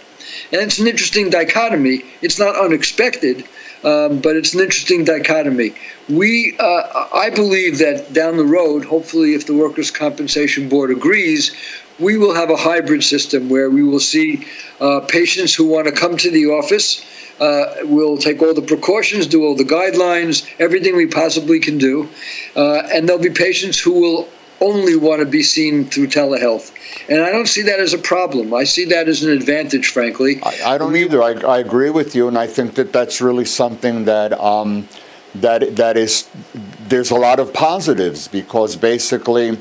And it's an interesting dichotomy. It's not unexpected, but it's an interesting dichotomy. I believe that down the road, hopefully if the Workers' Compensation Board agrees, we will have a hybrid system where we will see patients who want to come to the office. We'll take all the precautions, do all the guidelines, everything we possibly can do. And there'll be patients who will only want to be seen through telehealth. And I don't see that as a problem. I see that as an advantage, frankly. I don't either. I agree with you, and I think that that's really something that that is, there's a lot of positives, because basically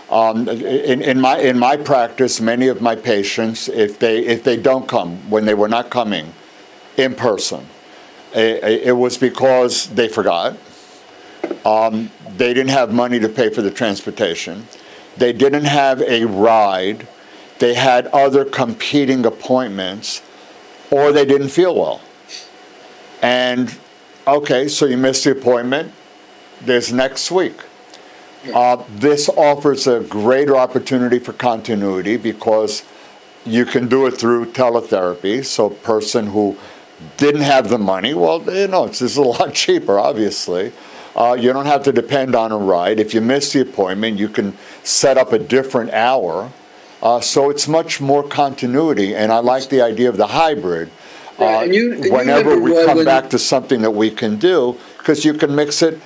in my practice, many of my patients, if they don't come, when they were not coming in person, it was because they forgot. They didn't have money to pay for the transportation. They didn't have a ride. They had other competing appointments, or they didn't feel well. And, okay, so you missed the appointment. There's next week. This offers a greater opportunity for continuity, because you can do it through teletherapy. So a person who didn't have the money, well, you know, it's just a lot cheaper, obviously. You don't have to depend on a ride. If you miss the appointment, you can set up a different hour. So it's much more continuity, and I like the idea of the hybrid. Whenever we come back to something that we can do, because you can mix it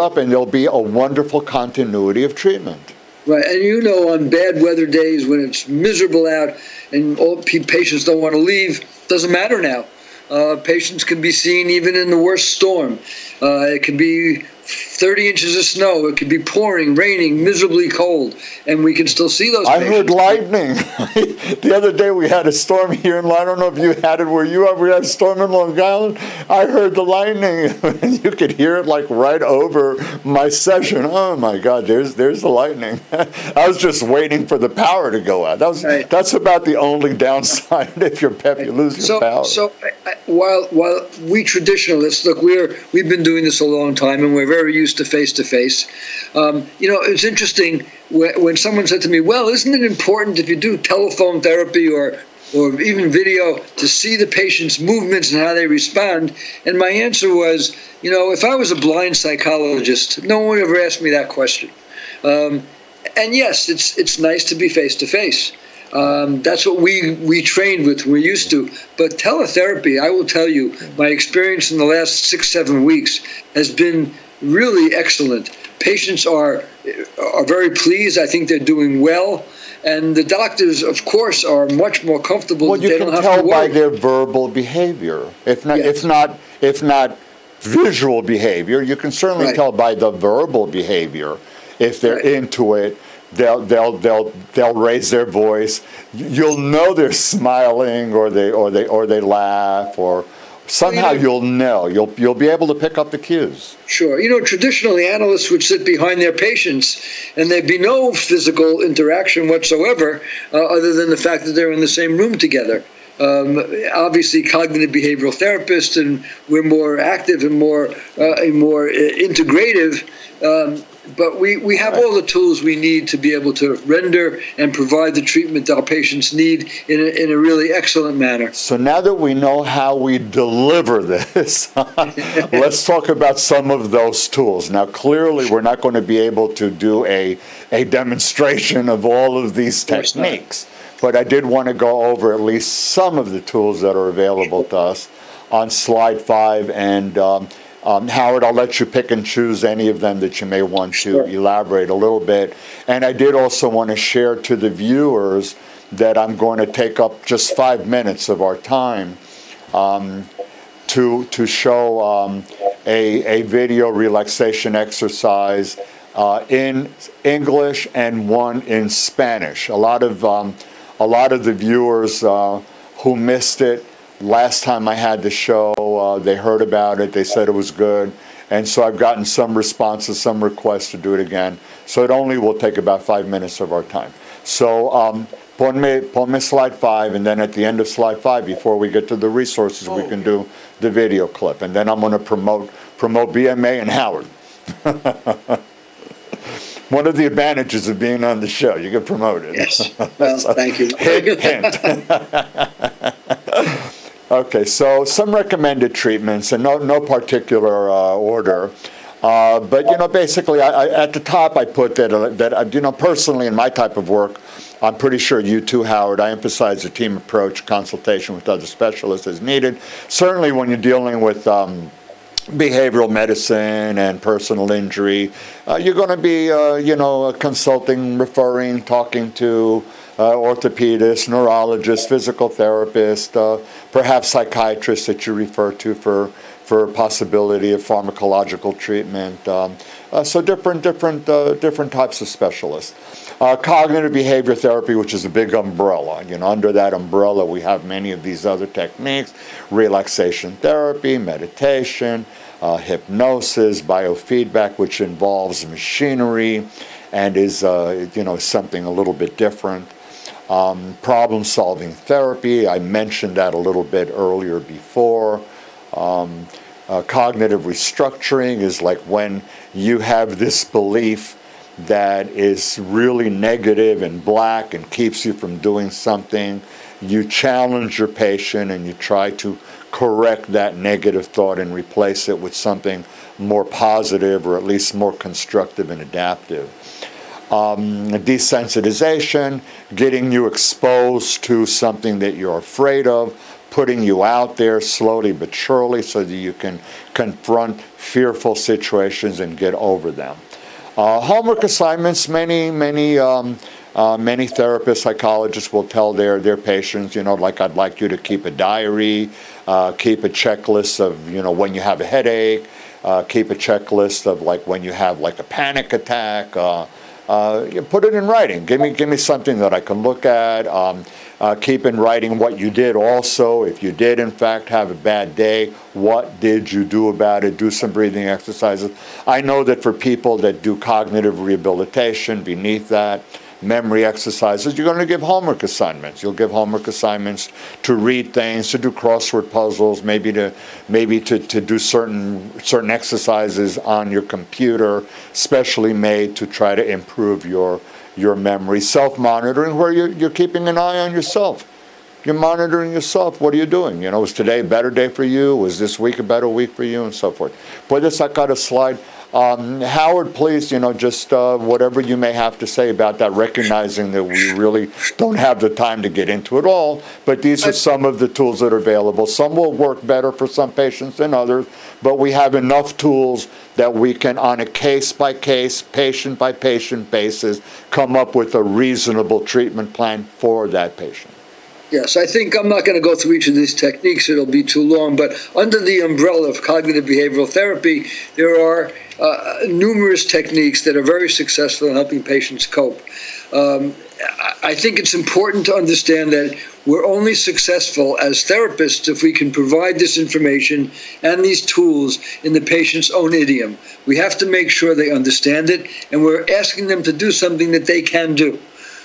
up, and there'll be a wonderful continuity of treatment. Right, and you know, on bad weather days when it's miserable out and all patients don't want to leave, doesn't matter now. Patients can be seen even in the worst storm. It can be 30 inches of snow. It could be pouring, raining, miserably cold, and we can still see those I patients. heard lightning. The other day we had a storm here in, I don't know if you had it where you are, we had a storm in Long Island. I heard the lightning, and you could hear it like right over my session. Oh my God, there's the lightning. I was just waiting for the power to go out. That's about the only downside if you lose your power. So while we traditionalists, look, we've been doing this a long time, and we're very used to face-to-face. It's interesting when someone said to me, well, isn't it important if you do telephone therapy or even video to see the patient's movements and how they respond? And my answer was, if I was a blind psychologist, no one would ever asked me that question. And yes, it's nice to be face-to-face. That's what we trained with, we're used to. But teletherapy, I will tell you, my experience in the last 6-7 weeks has been really excellent. Patients are very pleased. I think they're doing well. And the doctors, of course, are much more comfortable. Well, you can tell by their verbal behavior. If not visual behavior, you can certainly tell by the verbal behavior. If they're into it, they'll raise their voice. You'll know they're smiling, or they laugh, or somehow you'll know. You'll be able to pick up the cues. Sure. Traditionally, analysts would sit behind their patients, and there'd be no physical interaction whatsoever, other than the fact that they're in the same room together. Obviously, cognitive behavioral therapists, and we're more active and more integrative. But we have all the tools we need to be able to render and provide the treatment our patients need in a really excellent manner. So now that we know how we deliver this, let's talk about some of those tools. Now, clearly, we're not going to be able to do a demonstration of all of these techniques, but I did want to go over at least some of the tools that are available to us on slide 5, and Howard, I'll let you pick and choose any of them that you may want to elaborate a little bit. And I did also want to share to the viewers that I'm going to take up just 5 minutes of our time to show a video relaxation exercise in English and one in Spanish. A lot of the viewers who missed it last time I had the show, they heard about it, they said it was good, and so I've gotten some responses, some requests to do it again. So it only will take about 5 minutes of our time. So ponme slide 5, and then at the end of slide 5, before we get to the resources, we can do the video clip, and then I'm going to promote BMA and Howard. One of the advantages of being on the show, you get promoted. Yes. Well, thank you. Hint. Okay, so some recommended treatments, and no particular order. But basically, at the top, I put that personally in my type of work, I'm pretty sure you too, Howard, I emphasize the team approach, consultation with other specialists as needed. Certainly, when you're dealing with behavioral medicine and personal injury, you're going to be, consulting, referring, talking to orthopedists, neurologists, physical therapists, perhaps psychiatrists that you refer to for possibility of pharmacological treatment. So different types of specialists. Cognitive behavior therapy, which is a big umbrella. Under that umbrella, we have many of these other techniques: relaxation therapy, meditation, hypnosis, biofeedback, which involves machinery and is something a little bit different. Problem-solving therapy, I mentioned that a little bit earlier before. Cognitive restructuring is like when you have this belief that is really negative and black and keeps you from doing something. You challenge your patient and you try to correct that negative thought and replace it with something more positive, or at least more constructive and adaptive. Desensitization, getting you exposed to something that you're afraid of, putting you out there slowly but surely so that you can confront fearful situations and get over them. Homework assignments, many therapists, psychologists will tell their patients, like, I'd like you to keep a diary, keep a checklist of, when you have a headache, keep a checklist of like when you have like a panic attack. You put it in writing. Give me something that I can look at. Keep in writing what you did also. If you did, in fact, have a bad day, what did you do about it? Do some breathing exercises. I know that for people that do cognitive rehabilitation, beneath that, memory exercises, you're going to give homework assignments. You'll give homework assignments to read things, to do crossword puzzles, maybe to do certain exercises on your computer, specially made to try to improve your memory. Self-monitoring, where you're keeping an eye on yourself. You're monitoring yourself. What are you doing? You know, was today a better day for you? Was this week a better week for you? And so forth. Puede sacar a slide. Howard, please, just whatever you may have to say about that, recognizing that we really don't have the time to get into it all, but these are some of the tools that are available. Some will work better for some patients than others, but we have enough tools that we can, on a case-by-case, patient-by-patient basis, come up with a reasonable treatment plan for that patient. Yes, I think I'm not going to go through each of these techniques. It'll be too long. But under the umbrella of cognitive behavioral therapy, there are numerous techniques that are very successful in helping patients cope. I think it's important to understand that we're only successful as therapists if we can provide this information and these tools in the patient's own idiom. We have to make sure they understand it, and we're asking them to do something that they can do,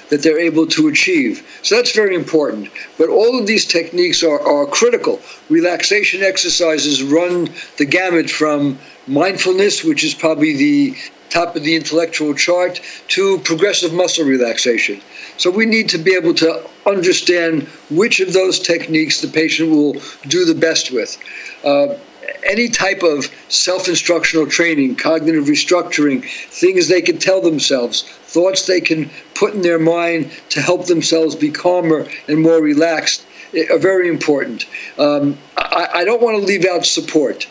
that they're able to achieve. So that's very important. But all of these techniques are critical. Relaxation exercises run the gamut from mindfulness, which is probably the top of the intellectual chart, to progressive muscle relaxation. So we need to be able to understand which of those techniques the patient will do the best with. Any type of self-instructional training, cognitive restructuring, things they can tell themselves, thoughts they can put in their mind to help themselves be calmer and more relaxed are very important. I don't want to leave out support.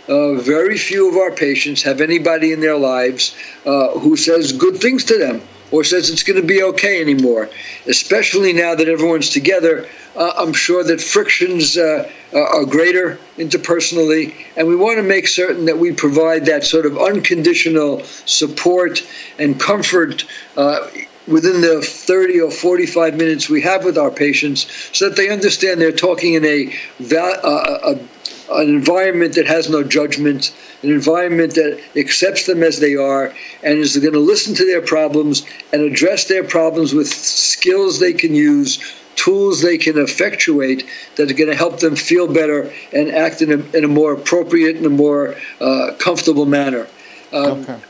Very few of our patients have anybody in their lives who says good things to them or says it's going to be okay anymore, especially now that everyone's together. I'm sure that frictions are greater interpersonally, and we want to make certain that we provide that sort of unconditional support and comfort within the 30 or 45 minutes we have with our patients, so that they understand they're talking in an environment that has no judgment, an environment that accepts them as they are and is going to listen to their problems and address their problems with skills they can use, tools they can effectuate that are going to help them feel better and act in a more appropriate and a more comfortable manner.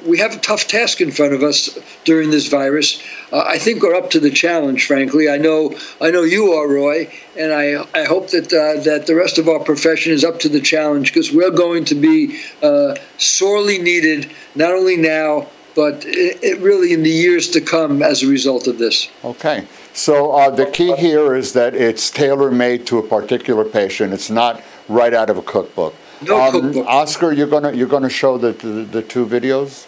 We have a tough task in front of us during this virus. I think we're up to the challenge, frankly. I know you are, Roy, and I hope that that the rest of our profession is up to the challenge, because we're going to be sorely needed, not only now, but it really in the years to come as a result of this. Okay. So the key here is that it's tailor-made to a particular patient. It's not right out of a cookbook. No cookbook. Oscar, you're gonna show the two videos,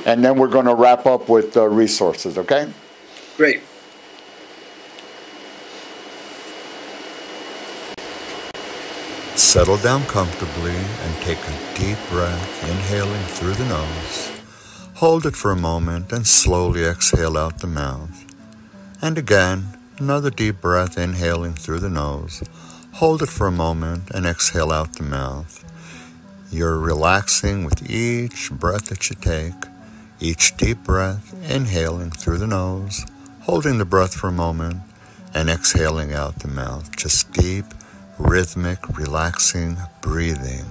and then we're gonna wrap up with resources. Okay? Great. Settle down comfortably and take a deep breath, inhaling through the nose. Hold it for a moment and slowly exhale out the mouth. And again, another deep breath, inhaling through the nose. Hold it for a moment and exhale out the mouth. You're relaxing with each breath that you take. Each deep breath, inhaling through the nose, holding the breath for a moment, and exhaling out the mouth. Just deep, rhythmic, relaxing breathing.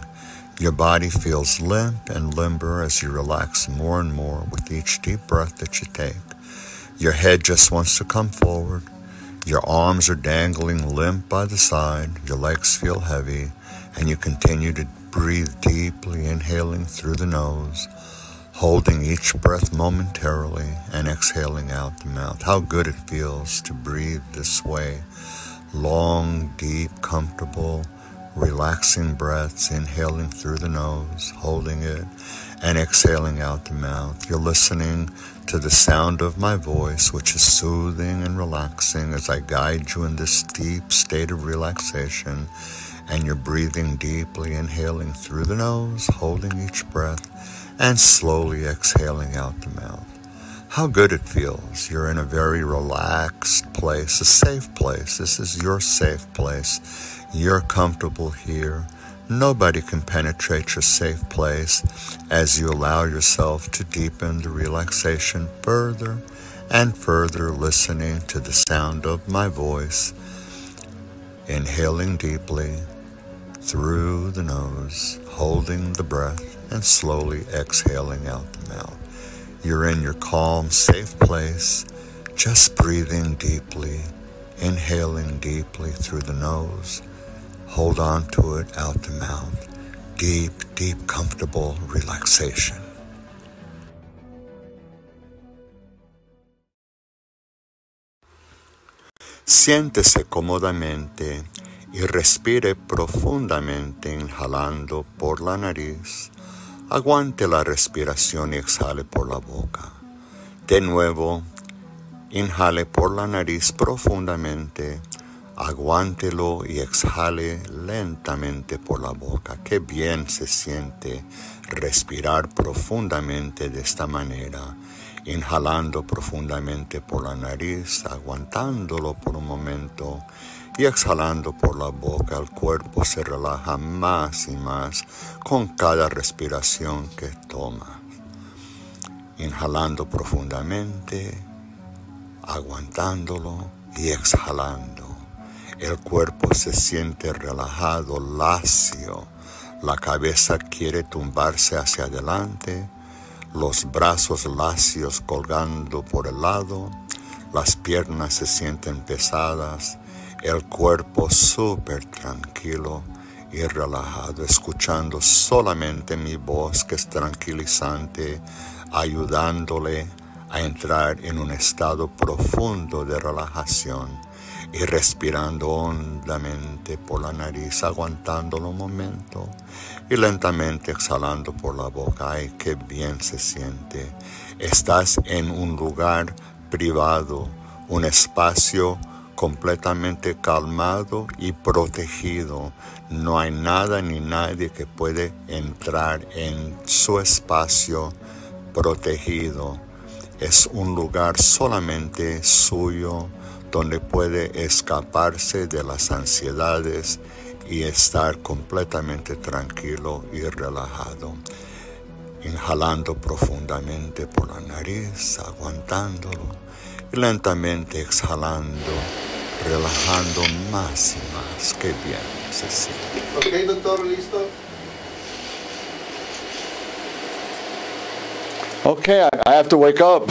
Your body feels limp and limber as you relax more and more with each deep breath that you take. Your head just wants to come forward. Your arms are dangling limp by the side. Your legs feel heavy, and you continue to breathe deeply, inhaling through the nose, holding each breath momentarily and exhaling out the mouth. How good it feels to breathe this way. Long, deep, comfortable, relaxing breaths, inhaling through the nose, holding it, and exhaling out the mouth. You're listening to the sound of my voice, which is soothing and relaxing as I guide you in this deep state of relaxation. And you're breathing deeply, inhaling through the nose, holding each breath, and slowly exhaling out the mouth. How good it feels. You're in a very relaxed place, a safe place. This is your safe place. You're comfortable here. Nobody can penetrate your safe place as you allow yourself to deepen the relaxation further and further, listening to the sound of my voice, inhaling deeply through the nose, holding the breath, and slowly exhaling out the mouth. You're in your calm, safe place, just breathing deeply, inhaling deeply through the nose. Hold on to it out the mouth. Deep, deep, comfortable relaxation. Siéntese cómodamente y respire profundamente inhalando por la nariz. Aguante la respiración y exhale por la boca. De nuevo, inhale por la nariz profundamente. Aguántelo y exhale lentamente por la boca. Qué bien se siente respirar profundamente de esta manera. Inhalando profundamente por la nariz, aguantándolo por un momento y exhalando por la boca. El cuerpo se relaja más y más con cada respiración que toma. Inhalando profundamente, aguantándolo y exhalando. El cuerpo se siente relajado, lacio. La cabeza quiere tumbarse hacia adelante, los brazos lacios colgando por el lado, las piernas se sienten pesadas, el cuerpo súper tranquilo y relajado, escuchando solamente mi voz que es tranquilizante, ayudándole a entrar en un estado profundo de relajación y respirando hondamente por la nariz, aguantándolo un momento y lentamente exhalando por la boca. ¡Ay, qué bien se siente! Estás en un lugar privado, un espacio completamente calmado y protegido. No hay nada ni nadie que puede entrar en su espacio protegido. Es un lugar solamente suyo, donde puede escaparse de las ansiedades y estar completamente tranquilo y relajado. Inhalando profundamente por la nariz, aguantándolo, y lentamente exhalando, relajando más y más. Qué bien se siente. Ok, doctor, ¿listo? Okay, I have to wake up.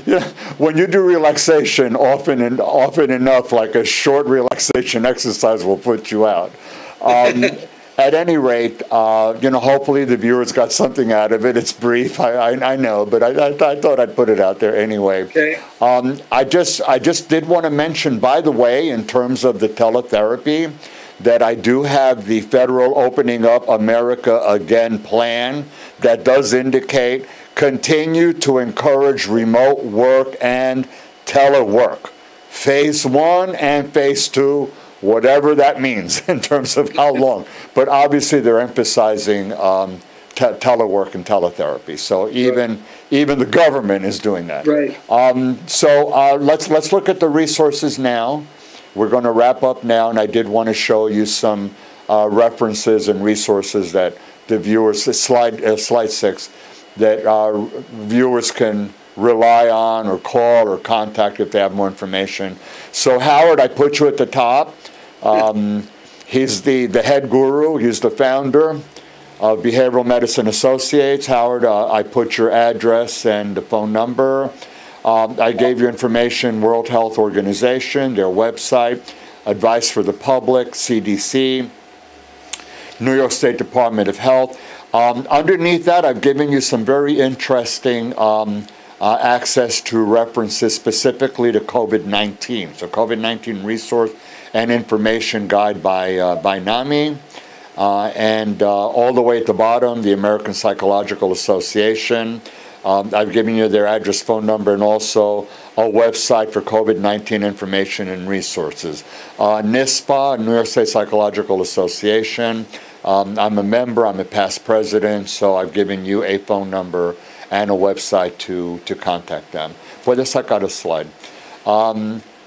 Yeah, when you do relaxation, often enough, like a short relaxation exercise will put you out. At any rate, hopefully the viewers got something out of it. It's brief, I know, but I thought I'd put it out there anyway. Okay. I just did want to mention, by the way, in terms of the teletherapy, that I do have the federal Opening Up America Again plan that does indicate continue to encourage remote work and telework. Phase 1 and Phase 2, whatever that means in terms of how long. But obviously they're emphasizing telework and teletherapy. So even the government is doing that. Right. Let's look at the resources now. We're going to wrap up now, and I did want to show you some references and resources that the viewers, slide 6, that viewers can rely on or call or contact if they have more information. So Howard, I put you at the top. He's the head guru. He's the founder of Behavioral Medicine Associates. Howard, I put your address and the phone number. I gave you information, World Health Organization, their website, Advice for the Public, CDC, New York State Department of Health. Underneath that, I've given you some very interesting access to references specifically to COVID-19. So COVID-19 resource and information guide by NAMI. And all the way at the bottom, the American Psychological Association. I've given you their address, phone number, and also a website for COVID-19 information and resources. NISPA, New York State Psychological Association. I'm a member, I'm a past president, so I've given you a phone number and a website to contact them. Puedes sacar a slide.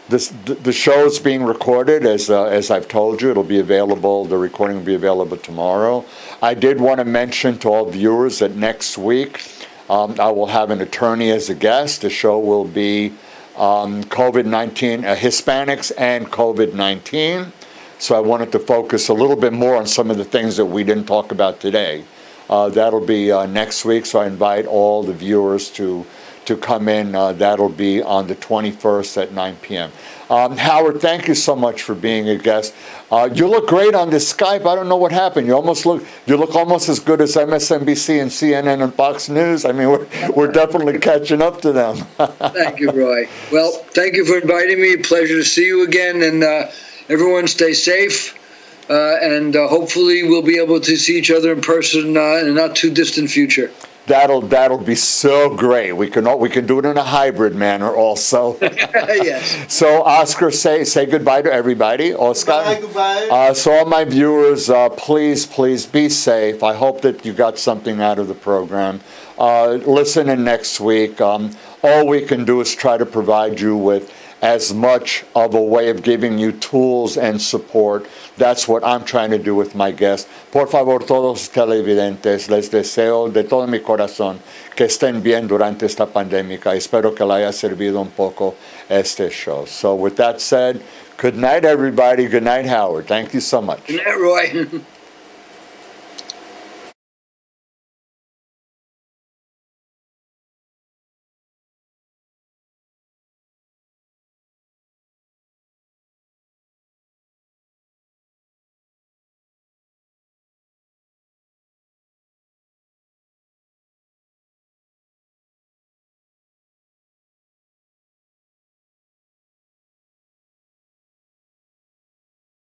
The show is being recorded, as I've told you. It'll be available, the recording will be available tomorrow. I did want to mention to all viewers that next week I will have an attorney as a guest. The show will be COVID-19, Hispanics and COVID-19. So I wanted to focus a little bit more on some of the things that we didn't talk about today. That'll be next week, so I invite all the viewers to come in. That'll be on the 21st at 9 p.m. Howard, thank you so much for being a guest. You look great on this Skype. I don't know what happened. You look almost as good as MSNBC and CNN and Fox News. I mean, we're definitely catching up to them. Thank you, Roy. Well, thank you for inviting me. Pleasure to see you again, and everyone stay safe. And hopefully we'll be able to see each other in person in a not too distant future. That'll be so great. We can do it in a hybrid manner also. Yes. So Oscar, say goodbye to everybody. Oscar. Goodbye. So all my viewers, please be safe. I hope that you got something out of the program. Listen in next week. All we can do is try to provide you with as much of a way of giving you tools and support. That's what I'm trying to do with my guests. Por favor, todos televidentes, les deseo de todo mi corazón que estén bien durante esta pandemia. Espero que le haya servido un poco este show. So with that said, good night, everybody. Good night, Howard. Thank you so much. Good night, Roy.